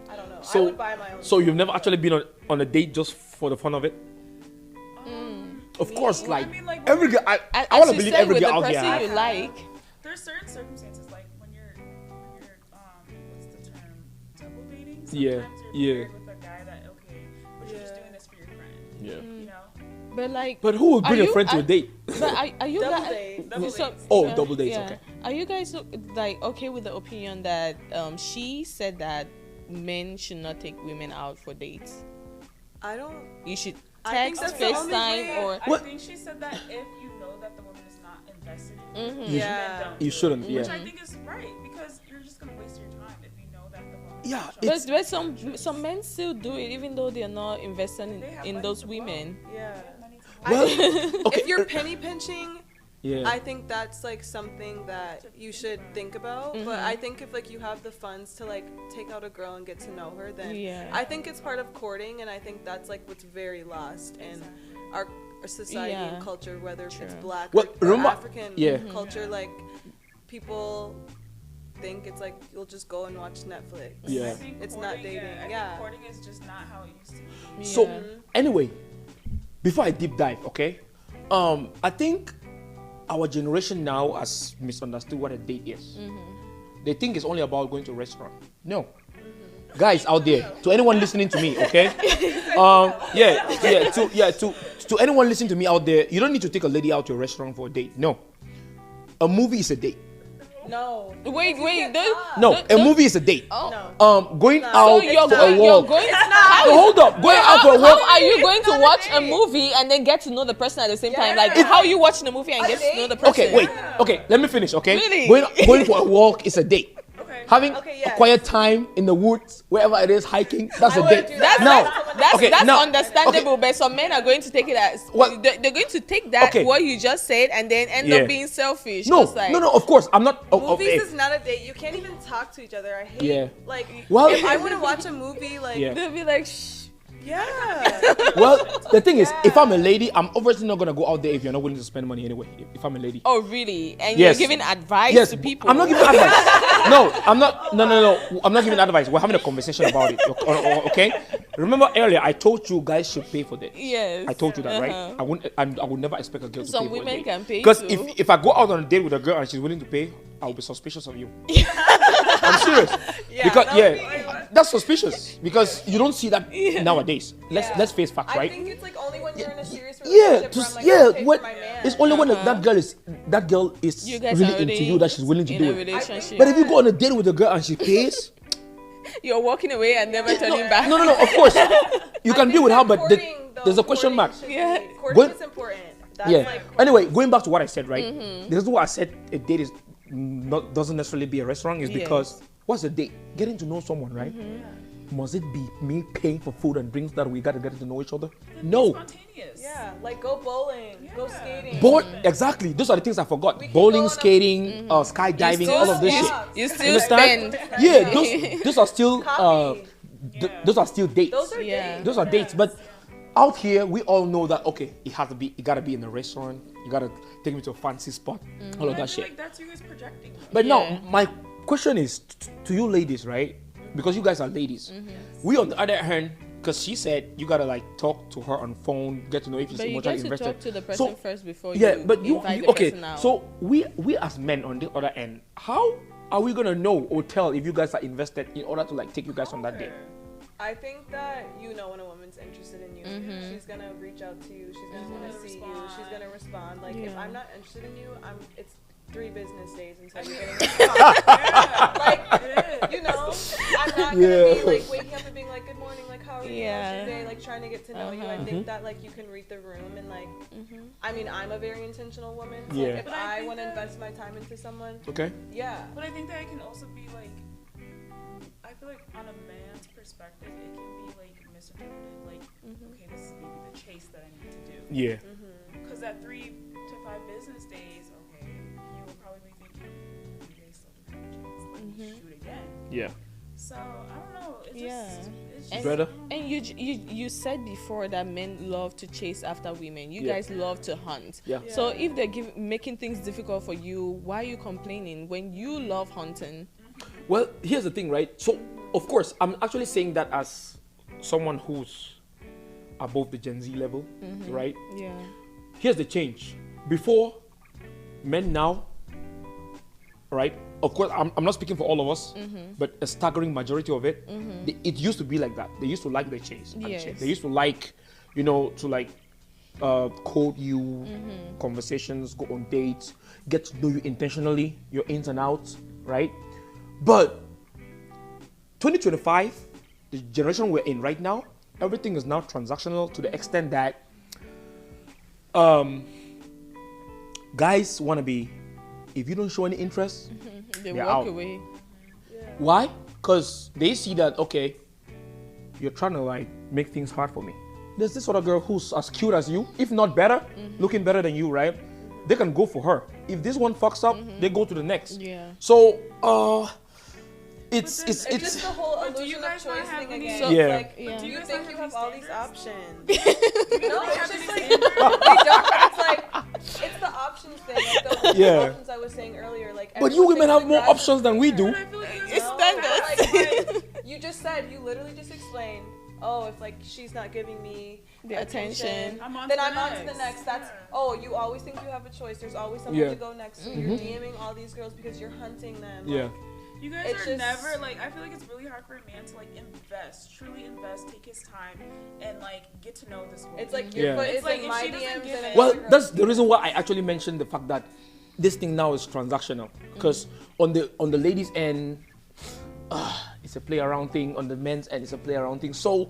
I don't know. I would buy my own So food. you've never actually been on a date just for the fun of it? Of course, like, I mean, like, every girl, I want to believe every girl out here. You like. There's certain circumstances, like when you're what's the term, double dating. Sometimes Yeah, you're paired with a guy that but you're just doing this for your friend. Yeah. You know. But like. But who would bring a friend to a date? But are you Double guys? date. Double dates. Yeah. Okay. Are you guys like okay with the opinion that she said that men should not take women out for dates? I don't. You should I think text, that's the only FaceTime, or I think she said that if you know that the woman is not invested in you, then don't. You shouldn't. Yeah. Which I think is right, because you're just gonna waste your time if you know that the woman. Yeah. But some men still do it even though they're not investing in those women. Yeah. Well, If you're penny pinching, yeah. I think that's like something that you should think about. But I think if like you have the funds to like take out a girl and get to know her, then I think it's part of courting, and I think that's like what's very lost in our society and culture, whether it's black or African culture. Like people think it's like you'll just go and watch Netflix. Yeah. It's not dating. I think courting is just not how it used to be. So anyway, before I deep dive, okay, I think our generation now has misunderstood what a date is. They think it's only about going to a restaurant. No. Guys out there, to anyone listening to me, okay? To anyone listening to me out there, you don't need to take a lady out to a restaurant for a date. No. A movie is a date. No. Wait. A movie is a date. Oh. Going out for a walk. Hold up. Going out for a walk. How are you going to watch a movie and then get to know the person at the same time? Like, how are you watching a movie and get to know the person? Okay, wait. Okay, let me finish, okay? Really? Going for a walk is a date. Having a quiet time in the woods, wherever it is, hiking, that's a date. That's understandable, but some men are going to take it as they're going to take that what you just said and then end up being selfish. No, of course, I'm not. Movies is not a date. You can't even talk to each other. I hate like if I want to watch a movie, like they'll be like, shh. Yeah. Well, the thing is, if I'm a lady, I'm obviously not gonna go out there if you're not willing to spend money anyway. If I'm a lady. Oh, really? And you're giving advice to people? I'm not giving advice. No, I'm not. No. I'm not giving advice. We're having a conversation about it. Okay. Remember earlier, I told you guys should pay for this. Yes. I told you that, right? I would never expect a girl to pay for it. Some women can pay. Because if I go out on a date with a girl and she's willing to pay, I'll be suspicious of you. I'm serious. That's suspicious because you don't see that nowadays. Let's face facts, right? I think it's like only when you're in a serious relationship. It's only when that girl is really into you that she's willing to do it. But if you go on a date with a girl and she pays, you're walking away and never turning back. No, of course you can be with her, but there's a question mark. Courting is important. Anyway, going back to what I said, right? This is what I said. A date doesn't necessarily be a restaurant. Is because what's a date? Getting to know someone, right? Must it be me paying for food and drinks that we gotta get to know each other? No. Yeah, like go bowling, go skating. Exactly. Those are the things I forgot. Bowling, skating, skydiving, all of this shit. You still spend. Yeah, those are still those are still dates. Those are dates. Those are dates. But out here, we all know that okay, it gotta be in a restaurant. You gotta take me to a fancy spot. All of that shit. Like that's you guys projecting. But no, my question is to you ladies, right? Because you guys are ladies. We on the other hand, because she said you gotta like talk to her on phone, get to know if she's emotionally invested. But you get to talk to the person first before you invite the person out. So we as men on the other end, how are we gonna know or tell if you guys are invested in order to like take you guys on that date? I think that you know when a woman's interested in you, she's gonna reach out to you. She's gonna want to see you. She's gonna respond. Like if I'm not interested in you, it's 3 business days until you're getting response. Like you know, I'm not gonna be like waking up and being like, "Good morning, like how are you? How's your day?" Like trying to get to know you. I think that like you can read the room and like, I mean, I'm a very intentional woman. So like, if I want to invest my time into someone, yeah. But I think that it can also be like, I feel like on a man's perspective, it can be like misinterpreted. Like, okay, this is maybe the chase that I need to do. Yeah. Because at 3 to 5 business days, okay, you will probably be thinking, maybe I still do have a chance. Let me shoot again. Yeah. So I don't know. It's just better. And you said before that men love to chase after women. You guys love to hunt. Yeah. So if they're making things difficult for you, why are you complaining when you love hunting? Well, here's the thing, right? So, of course, I'm actually saying that as someone who's above the Gen Z level, right? Yeah. Here's the change. Before, men now, right? Of course, I'm not speaking for all of us, but a staggering majority of it, it used to be like that. They used to like the chase. They used to like, to like code you, conversations, go on dates, get to know you intentionally, your ins and outs, right? But 2025, the generation we're in right now, everything is now transactional to the extent that guys want to be, if you don't show any interest, they they're walk out. away. Why? Because they see that, okay, you're trying to like make things hard for me. There's this other girl who's as cute as you, if not better, looking better than you, right? They can go for her. If this one fucks up, they go to the next. Yeah. So, it's just the whole illusion of choice thing again. So, yeah. Like, do you think you have all these options? No, it's just like, they don't, it's like, it's the options thing. Like the options I was saying earlier. Like, but you women have more options than we do. It's standard. Like, you just said, you literally just explained, oh, if like she's not giving me the attention, then I'm on to the next. That's you always think you have a choice. There's always someone to go next to. You're DMing all these girls because you're hunting them. Like, you guys are never like, I feel like it's really hard for a man to like truly invest, take his time, and like get to know this woman. It's like your foot is like my DMs. Well, that's the reason why I actually mentioned the fact that this thing now is transactional. Because on the ladies' end, it's a play around thing. On the men's end, it's a play around thing. So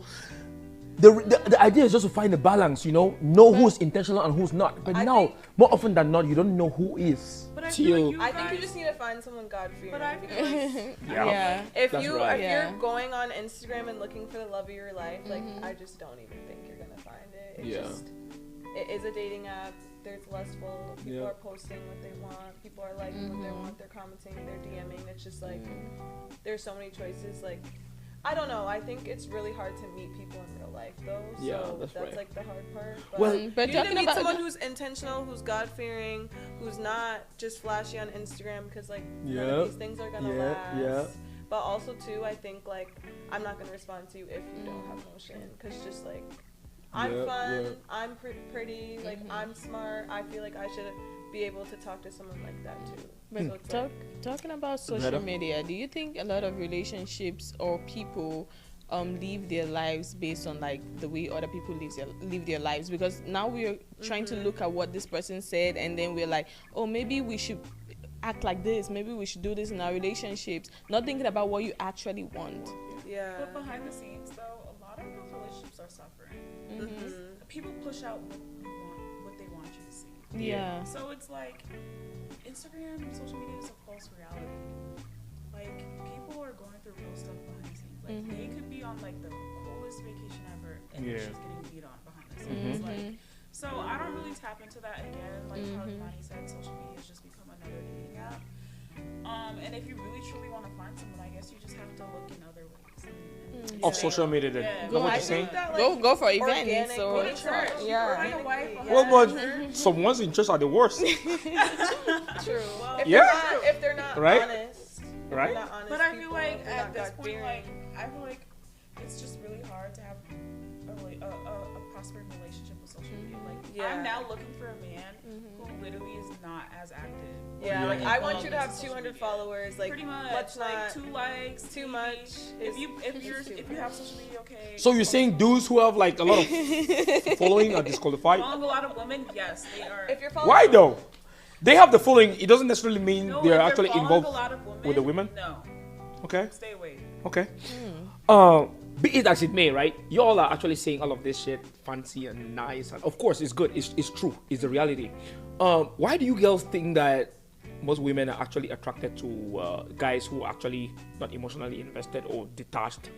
the idea is just to find a balance, know who's intentional and who's not. But now, more often than not, you don't know who is. But I think you just need to find someone God-fearing. But I feel like if you're going on Instagram and looking for the love of your life, like I just don't even think you're gonna find it. It is a dating app. There's lustful. People are posting what they want. People are liking what they want. They're commenting. They're DMing. It's just like there's so many choices. Like I don't know. I think it's really hard to meet people in real life, though. So that's right. Like the hard part. But you need to meet someone who's intentional, who's God-fearing, who's not just flashy on Instagram, because like none of these things are gonna last. But also too, I think like I'm not gonna respond to you if you don't have motion, because just like I'm fun, I'm pretty, like I'm smart. I feel like I should be able to talk to someone like that too. But talking about social media, do you think a lot of relationships or people live their lives based on like the way other people live their lives? Because now we're trying to look at what this person said, and then we're like, oh, maybe we should act like this, maybe we should do this in our relationships, not thinking about what you actually want. Yeah. But behind the scenes, though, a lot of those relationships are suffering. People push out what they want you to see. Yeah. So it's like Instagram and social media is a false reality. Like people are going through real stuff behind the scenes. Like they could be on like the coolest vacation ever, and she's getting beat on behind the scenes. Like, so I don't really tap into that again. Like how Imani said, social media has just become another dating app. And if you really truly want to find someone, I guess you just have to look in other ways. Of social media, then. Yeah. Is that what I you're saying? That, like, Go for events. organic, So go to church. yeah. Find a wife. Well, but some ones in church are the worst. True. Yeah. If they're not Right? honest. Right? If they're not honest But I feel people, like if they're at not this point, God-fearing. like I feel like it's just really hard to have a prospering relationship with social media. Like Yeah. I'm now looking for a man who literally is not as active. Yeah, Yeah. like I want involved you to in have social 200 media. followers. Like Pretty much, let's like not 2 likes, too maybe. much. If is you have social media, okay. So you're saying dudes who have like a lot of following are disqualified? following a lot of women, yes, they are. If you're following, Why though? They have the following. It doesn't necessarily mean no, they're if actually following involved a lot of women, with the women. No, Okay. stay away. Okay. Be it as it may, right? You all are actually saying all of this shit fancy and nice, and of course it's good. It's true. It's the reality. Why do you girls think that most women are actually attracted to guys who are actually not emotionally invested or detached?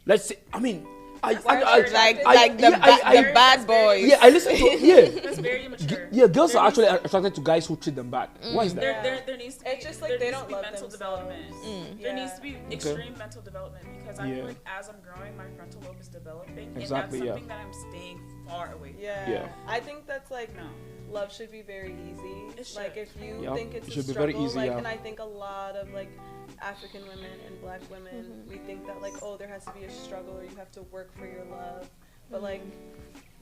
Let's say, I mean, like the bad boys. Yeah, I listen to That's very immature. yeah. Girls are actually attracted to guys who treat them bad. Why is that? There needs to be. It's just like there they needs don't to be love mental themselves. development. There needs to be extreme mental development because I Yeah. feel like as I'm growing, my frontal lobe is developing, Exactly, and yeah. that's something that I'm staying far away from. Yeah. I think that's like No. love should be very easy. It should. Like if you Yeah, think it's it a should be struggle, very easy, like, yeah. and I think a lot of like African women and Black women, we think that like, oh, there has to be a struggle or you have to work for your love, but like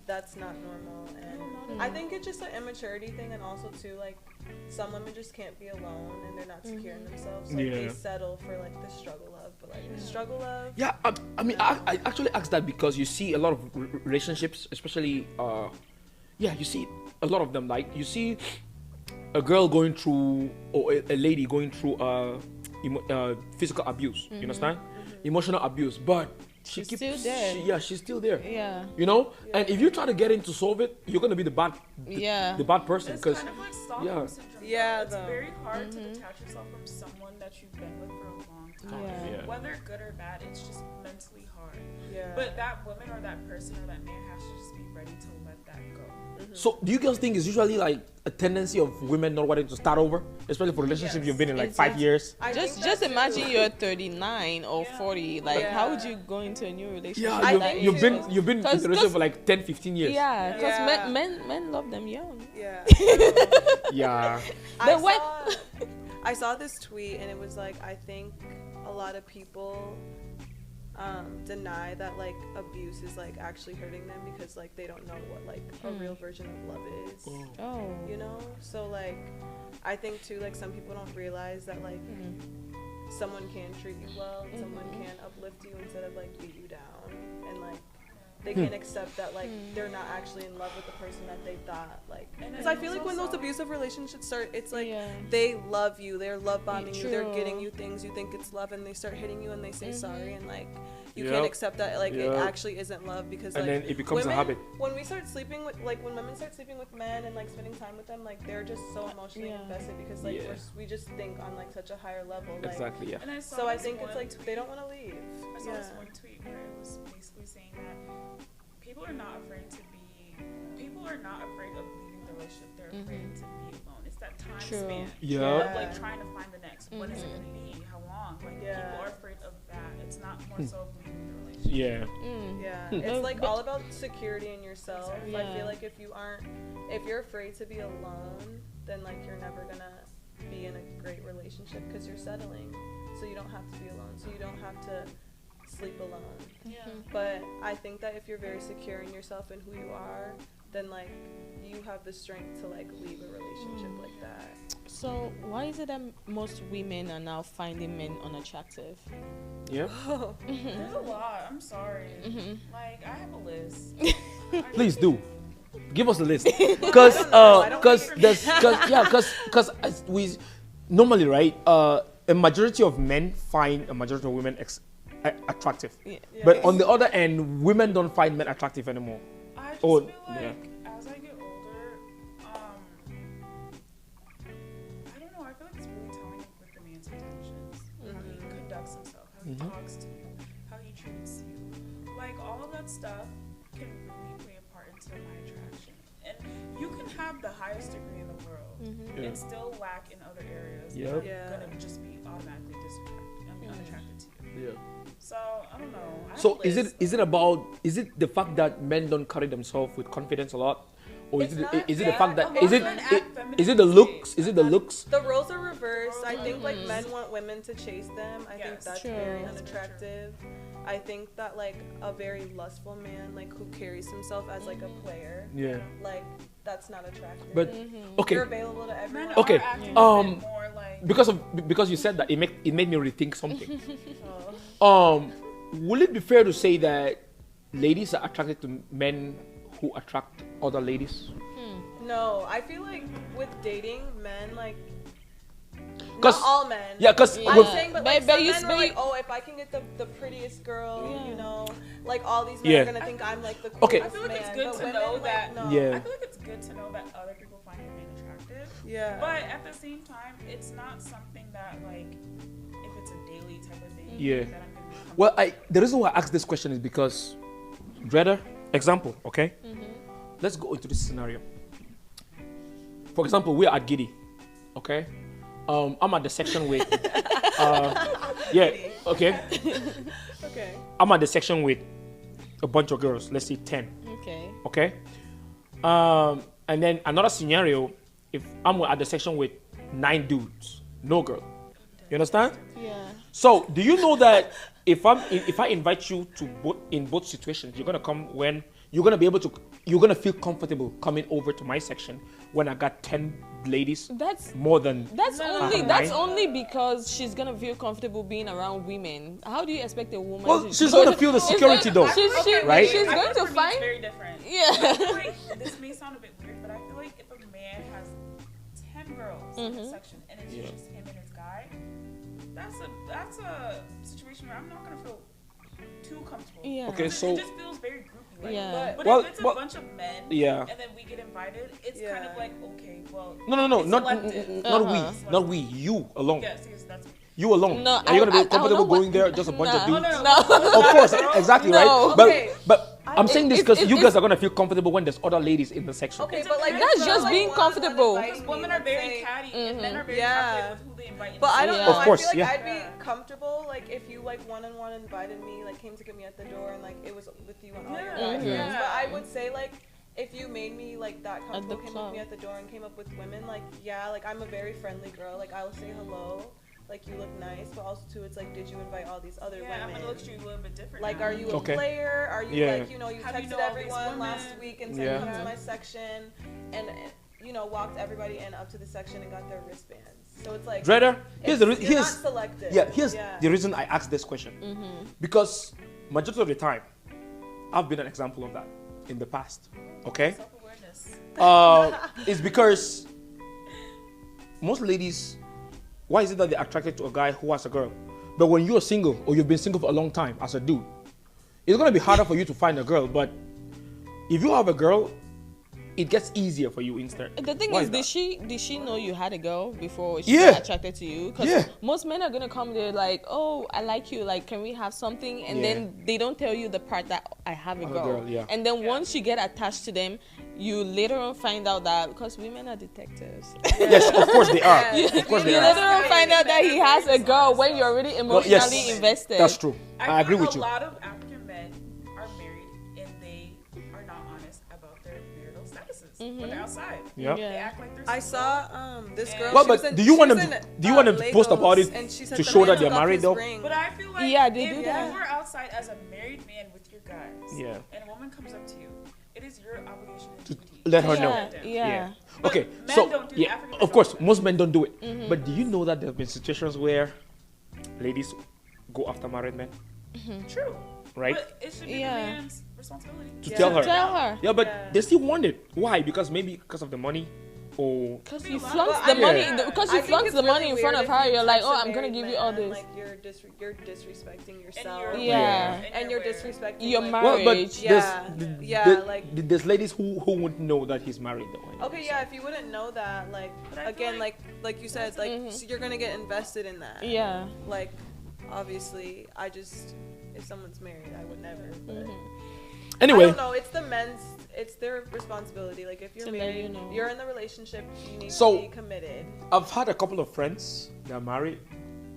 that's not normal. And I think it's just an immaturity thing, and also too like some women just can't be alone and they're not secure in themselves, so like, they Yeah. settle for like the struggle love, but like the struggle love. Yeah, I mean, I actually asked that because you see a lot of relationships, especially, you see a lot of them. Like, you see a girl going through, or a lady going through physical abuse, you understand? Emotional abuse, but She's still there. she's still there. Yeah. You know? And if you try to get in to solve it, you're going to be the bad person. It's Because kind of like Stockholm syndrome. Yeah, It's though. very hard to detach yourself from someone that you've been with for a long time. Yeah. Whether good or bad, it's just mentally hard. Yeah. But that woman or that person or that man has to just be ready to let that go. So, do you girls think it's usually like a tendency of women not wanting to start over, especially for relationships you've been in like 5 years? I think Just that's imagine true. you're 39 or 40. Like, Yeah. how would you go into a new relationship? Yeah, I you've, think you've been too. you've been in a 'Cause- relationship for like 10, 15 years. Yeah, because Yeah. men love them young. Yeah. Yeah. But what? I saw this tweet and it was like, I think a lot of people deny that like abuse is like actually hurting them because like they don't know what like a real version of love is. Oh. You know? So like I think too like some people don't realize that like someone can treat you well, and someone can uplift you instead of like beat you down, and like they can't accept that like they're not actually in love with the person that they thought like. Because I feel like when those abusive relationships start, it's like they love you, they're love bombing you, they're getting you things you think it's love, and they start hitting you and they say sorry, and like you can't accept that like it actually isn't love, because And like then it becomes a women, habit. when we start sleeping with like when women start sleeping with men and like spending time with them, like they're just so emotionally invested because like we just think on like such a higher level, like, Exactly, yeah. And I saw so I this think it's one like tweet- they don't want to leave. I saw this one tweet where it was basically saying that people are not afraid of leaving the relationship. They're afraid to be alone. It's that time span. Yeah. Of like trying to find the next. What is it going to be? How long? Like people are afraid of that. It's not more so of leaving the relationship. Yeah. Yeah, it's like all about security in yourself. Exactly. I feel like if you're afraid to be alone, then like you're never gonna be in a great relationship because you're settling. So you don't have to be alone. So you don't have to sleep alone. Yeah. But I think that if you're very secure in yourself and who you are, then like you have the strength to like leave a relationship like that. So why is it that most women are now finding men unattractive? Yeah. There's a lot. I'm sorry. Like I have a list. Please do. Give us a list. Because we normally, right, a majority of men find a majority of women attractive. But on the other end, women don't find men attractive anymore. I just feel like as I get older, I don't know, I feel like it's really telling with the man's intentions, how he conducts himself, how he talks to you, how he treats you. Like all of that stuff can really play a part into my attraction. And you can have the highest degree in the world and still lack in other areas that are gonna just be automatically distracted. unattracted to you. Yeah. So I don't know. I have So a list. is it the fact that men don't carry themselves with confidence a lot, or is it the fact that a lot of men act feminine is it the these looks? days. Is it the looks? The roles are reversed. I think like men want women to chase them. I think Yes. that's True. very That's unattractive. I think that like a very lustful man, like who carries himself as like a player, Yeah. like that's not attractive. But okay, You're available to Men everyone. are Okay, acting a bit more like because you said that it made me rethink something. Will it be fair to say that ladies are attracted to men who attract other ladies? No, I feel like with dating men, like not 'Cause- all men. Yeah, because I'm saying, but like But some you- men but are like, you- oh, if I can get the prettiest girl, Yeah. you know, like all these men Yeah. are gonna think I'm like the Okay. coolest I feel like it's man, good but to women, know like, that- no. Yeah. I feel like it's good to know that other people find your man attractive. Yeah. But at the same time, it's not something that like if it's a daily type of thing. Yeah. That I'm gonna be Well, the reason why I asked this question is because, Dreda, example, okay? Let's go into this scenario. For example, we're at Giddy, okay? I'm at the section with, yeah, okay. Okay. I'm at the section with a bunch of girls, let's say 10, Okay. okay? And then another scenario, if I'm at the section with 9 dudes, no girl. You understand? Yeah. So, do you know that if I invite you to both situations, you're gonna come when you're gonna feel comfortable coming over to my section when I got 10 ladies That's more than that's only because she's gonna feel comfortable being around women. How do you expect a woman? Well, to she's gonna feel the security though, right? She's I going feel to for me find. it's very different. Yeah. I feel like this may sound a bit weird, but I feel like if a man has 10 girls in a section and it's just him and his guy, that's a situation where I'm not gonna feel too comfortable. Yeah. Okay, It so just feels very groupy. Like, Yeah. But Well, if it's a well, bunch of men, yeah. and then we get invited, it's kind Yeah. of like okay, well, no, it's not selective. not we, you alone, Yes, that's. you alone. No, Are you gonna I be don't know comfortable what- going there, just a bunch of No. dudes? No. Of course, exactly, No. right? Okay. But I'm saying this because you it's- guys are gonna feel comfortable when there's other ladies in the section. Okay, but like That's it's just not being like one comfortable. inviting Because me, women are let's very say. catty, and men are very Yeah. calculated with who they invite. But I don't Yeah. know. Of course, I feel like yeah. I'd be comfortable like if you like one-on-one invited me, like came to get me at the door, and like it was with you and all your guys. Yeah. But I would say like if you made me like that comfortable, came club. with me at the door and came up with women, like yeah, like I'm a very friendly girl. Like I'll say hello, like you look nice, but also too, it's like did you invite all these other Yeah, I'm women? gonna look at you a little bit different. Like, now. are you a Okay. player? Are you Yeah. like, you know, you How do you texted know all these everyone last women? week and said Yeah. come to my section, and you know, walked everybody in up to the section and got their wristbands. So it's like, Dreda, here's the you're not selective. here's the reason I asked this question. Because majority of the time, I've been an example of that in the past. Okay, Self-awareness. it's because most ladies, why is it that they're attracted to a guy who has a girl, but when you're single or you've been single for a long time as a dude, it's gonna be harder for you to find a girl. But if you have a girl, it gets easier for you instead. The thing Why is, that? did she know you had a girl before she Yeah. got attracted to you? Because Yeah. most men are gonna come there like, oh, I like you, like, can we have something? And then they don't tell you the part that I have a girl. yeah. And then once you get attached to them, you later on find out that because women are detectives. Yes, of course they are. Of course You they later are. on find out that he has a girl when you're already Well, emotionally yes, invested. that's true. I agree with A you. lot of African men are married and they are not honest about their marital statuses when they're outside. Yeah. They act like they're I single. saw this girl. Well, she but was in- do you she want was them? in, Do you want them to post Lagos, about it and she said to the show man that they're took off married his though? ring. But I feel like Yeah, they if do you that. were outside as a married man with your guys, Yeah. and a woman comes up to you, it is your obligation and To duty let her to know. shut them. Yeah. But Okay, men so don't do yeah, African men of course, don't do most men don't do it. But do you know that there have been situations where ladies go after married men, True. right? But it should be Yeah. the man's responsibility. To tell her. Tell her. Yeah, but Yeah. they still want it. Why? Because maybe because of the money, or Because you But flaunt I the money. think- Because I you think flaunt it's the money really in front weird of if her. you You're like, touch oh, a I'm gonna married give you all man, this. Like you're disrespecting yourself. your Yeah. And you're disrespecting Your like, marriage. well, but Yeah. there's, Yeah, like- there's ladies who won't know that he's married though. Okay, yeah. If you wouldn't know that, like But I feel again, like- like you said, like so you're gonna get invested in that. Yeah. Like obviously, if someone's married, I would never. But I Anyway, don't know. It's their responsibility. Like if you're To let married, you know. you're in the relationship. You need So- to be committed. I've had a couple of friends that are married,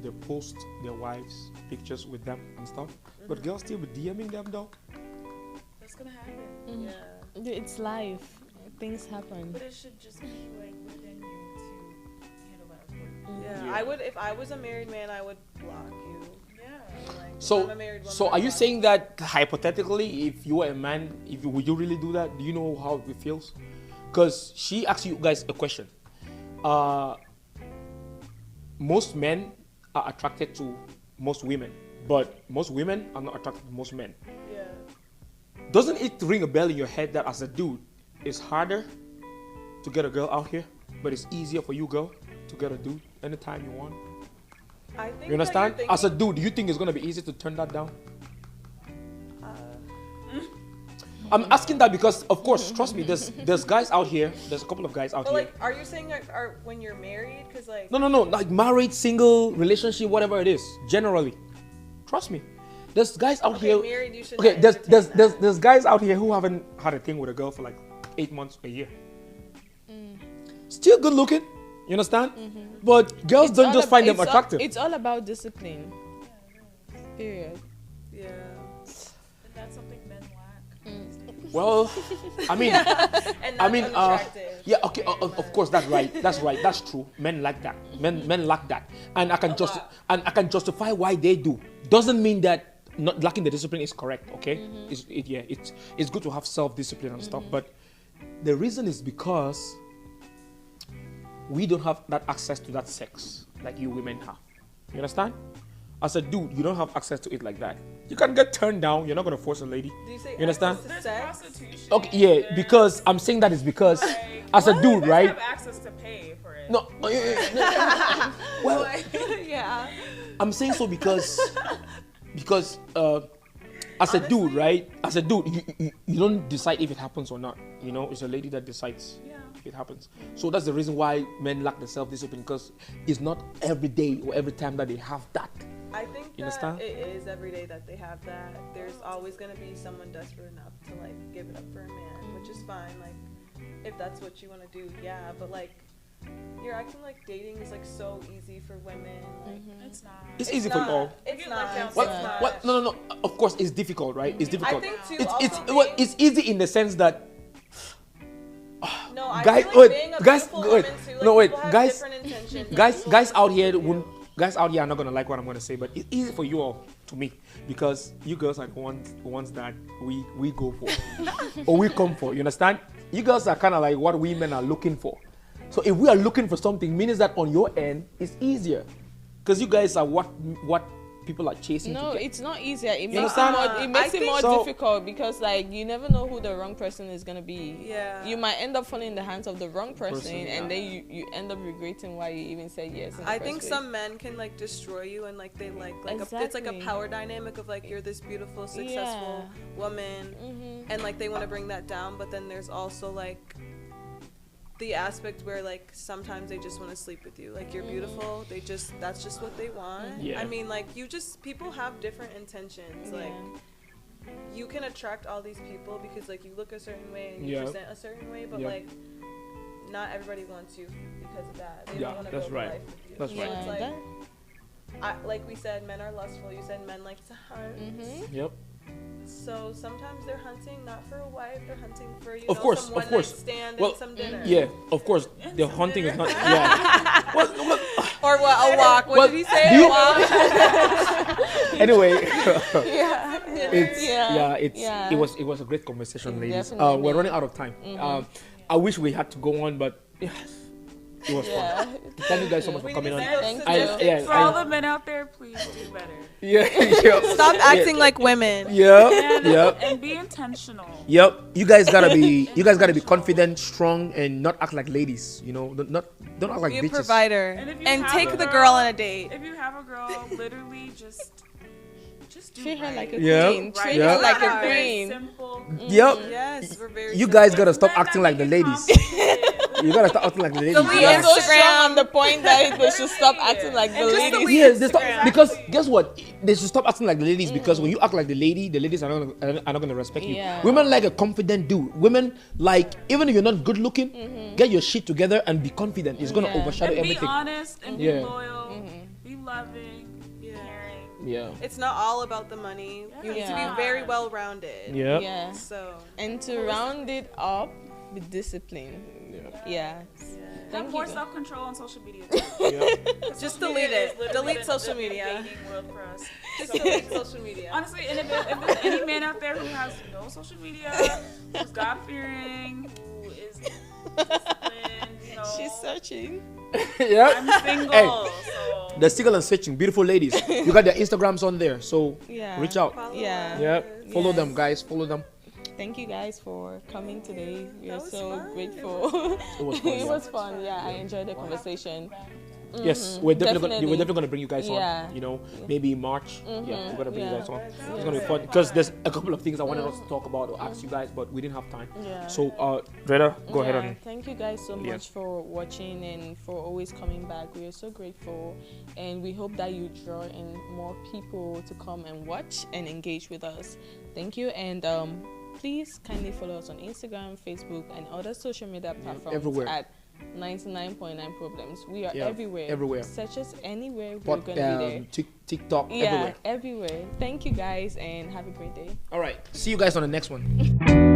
they post their wives' pictures with them and stuff. But girls still be DMing them though. That's gonna happen. Yeah. It's life. Things happen. But it should just be like within you to handle that accordingly. Yeah, I would, if I was a married man, I would block you. Yeah. Like, if So, I'm a married woman, so are I'd you block saying that hypothetically, if you were a man, would you really do that? Do you know how it feels? Because she asked you guys a question. Most men are attracted to most women, but most women are not attracted to most men. Yeah. Doesn't it ring a bell in your head that as a dude, it's harder to get a girl out here, but it's easier for you, girl, to get a dude anytime you want? I think You understand? that you're As a dude, do you think it's gonna be easy to turn that down? I'm asking that because, of course, trust me, there's guys out here. There's a couple of guys out But here. like, are you saying like, when you're married? Because like, No, like married, single, relationship, whatever it is. Generally, trust me, there's guys out okay, here. married, you should. Okay, there's guys out here who haven't had a thing with a girl for like 8 months, a year. Still good looking, you understand? But girls don't just find them attractive. It's all about discipline. Period. Yeah. And that's something men lack. Well, I mean, And unattractive. yeah, okay, of course, that's right, that's true. Men like that. Men lack that, and I can justify why they do. Doesn't mean that not lacking the discipline is correct. Okay, it's good to have self-discipline and stuff, but the reason is because we don't have that access to that sex like you women have. You understand? As a dude, you don't have access to it like that. You can get turned down. You're not gonna force a lady. Do you say You understand? access to sex? Prostitution. Okay, yeah, because I'm saying that is because as a dude, You right? have access to pay for it. No, well, Yeah. I'm saying so because as a dude, right? As a dude, you don't decide if it happens or not. You know, it's a lady that decides if it happens. So that's the reason why men lack the self-discipline, because it's not every day or every time that they have that. I think You that understand? it is every day that they have that. There's always gonna be someone desperate enough to like give it up for a man, which is fine. Like, if that's what you want to do, yeah. But like, you're acting like dating is like so easy for women. Like, It's not. It's easy for not. you all. It's You get let not. down It's so not. What? No. Of course, it's difficult, right? It's difficult. I think too. It's easy in the sense that No, I guys, feel like being a guys, beautiful woman too. Like, no, wait, people have guys, different intentions. guys out here are not gonna like what I'm gonna say, but it's easy for you all, to me, because you girls are the ones that we go for or we come for. You understand? You girls are kind of like what women are looking for. So if we are looking for something, means that on your end it's easier, because you guys are what people are chasing. No, to get. it's not easier. It makes understand? it makes I it more think so. difficult because like you never know who the wrong person is gonna be. Yeah. You might end up falling in the hands of the wrong person, yeah. and then you end up regretting why you even said yes. In the I first think place. some men can like destroy you, and like they it's like a Exactly. power dynamic of like you're this beautiful, successful woman, and like they want to bring that down. But then there's also like the aspect where like sometimes they just want to sleep with you. Like you're beautiful. That's just what they want. Yeah. I mean, like people have different intentions. Like you can attract all these people because like you look a certain way and you Yeah. present a certain way, but Yeah. like not everybody wants you because of that. They Yeah, don't want to that's build right. a life with you. That's So right. it's like, that- like we said, men are lustful. You said men like to hunt. Yep. So sometimes they're hunting not for a wife, they're hunting for Of course, some of one-night course. stand Well, and some dinner. Yeah, of course. The hunting is not. Yeah. What? Or what? A walk. What Well, did he say? do A you- walk. Anyway, Yeah. Yeah. it was a great conversation, ladies. Definitely. We're running out of time. I wish we had to go on, but yes, it was Yeah. fun. Thank you guys so much for We coming need on. to Thank know you. statistics. For all the men out there, please do better. Yeah. Stop acting like women. Yep. Yep. And be intentional. Yep. You guys gotta be confident, strong, and not act like ladies. You know, don't act like Be a bitches. provider. And if you And have take a the girl- girl on a date. If you have a girl, literally just do Treat her right. like a Yeah. queen. Right. Treat Yeah. her like a Very queen. simple. Yep. Yes, we're very You guys simple. gotta stop Men acting that like the make it ladies. complicated. You gotta stop acting like the ladies. Delete Yeah. You're so Instagram. strong on the point that they should stop acting like the And just ladies. Yes, they stop, Instagram. because guess what? They should stop acting like the ladies, because when you act like the ladies are not gonna respect you. Yeah. Women like a confident dude. Women like, even if you're not good looking, get your shit together and be confident. It's gonna Yeah. overshadow And be everything. honest and be Yeah. loyal. Be loving. Yeah. It's not all about the money. You need to be very well rounded. Yeah. Yeah. So And to round it up with discipline. Yeah. Have more self-control on social media too. just delete it. Delete social media. Dating world for us. Just delete social media. Honestly, and if there's any man out there who has no social media, who's God-fearing, who is disciplined, you know, She's searching. Yeah. I'm single. Hey, so they're single and searching. Beautiful ladies. You got their Instagrams on there, so reach out. Yeah. Follow them, guys. Follow them. Thank you guys for coming today. We are so fun. grateful. It was fun. It was fun. Yeah, I enjoyed the conversation. Yes, we're definitely gonna bring you guys Yeah. on. You know, maybe in March. Yeah, we're gonna bring you guys on. It's gonna be fun because there's a couple of things I wanted us to talk about or ask you guys, but we didn't have time. Yeah. So, Reda, go ahead and. Thank you guys so much for watching and for always coming back. We are so grateful, and we hope that you draw in more people to come and watch and engage with us. Thank you, and please kindly follow us on Instagram, Facebook, and other social media platforms everywhere. at 99.9 Problems. We are everywhere. Everywhere. Search us anywhere. We're going to be there. TikTok, Yeah, everywhere. everywhere. Thank you guys, and have a great day. All right. See you guys on the next one.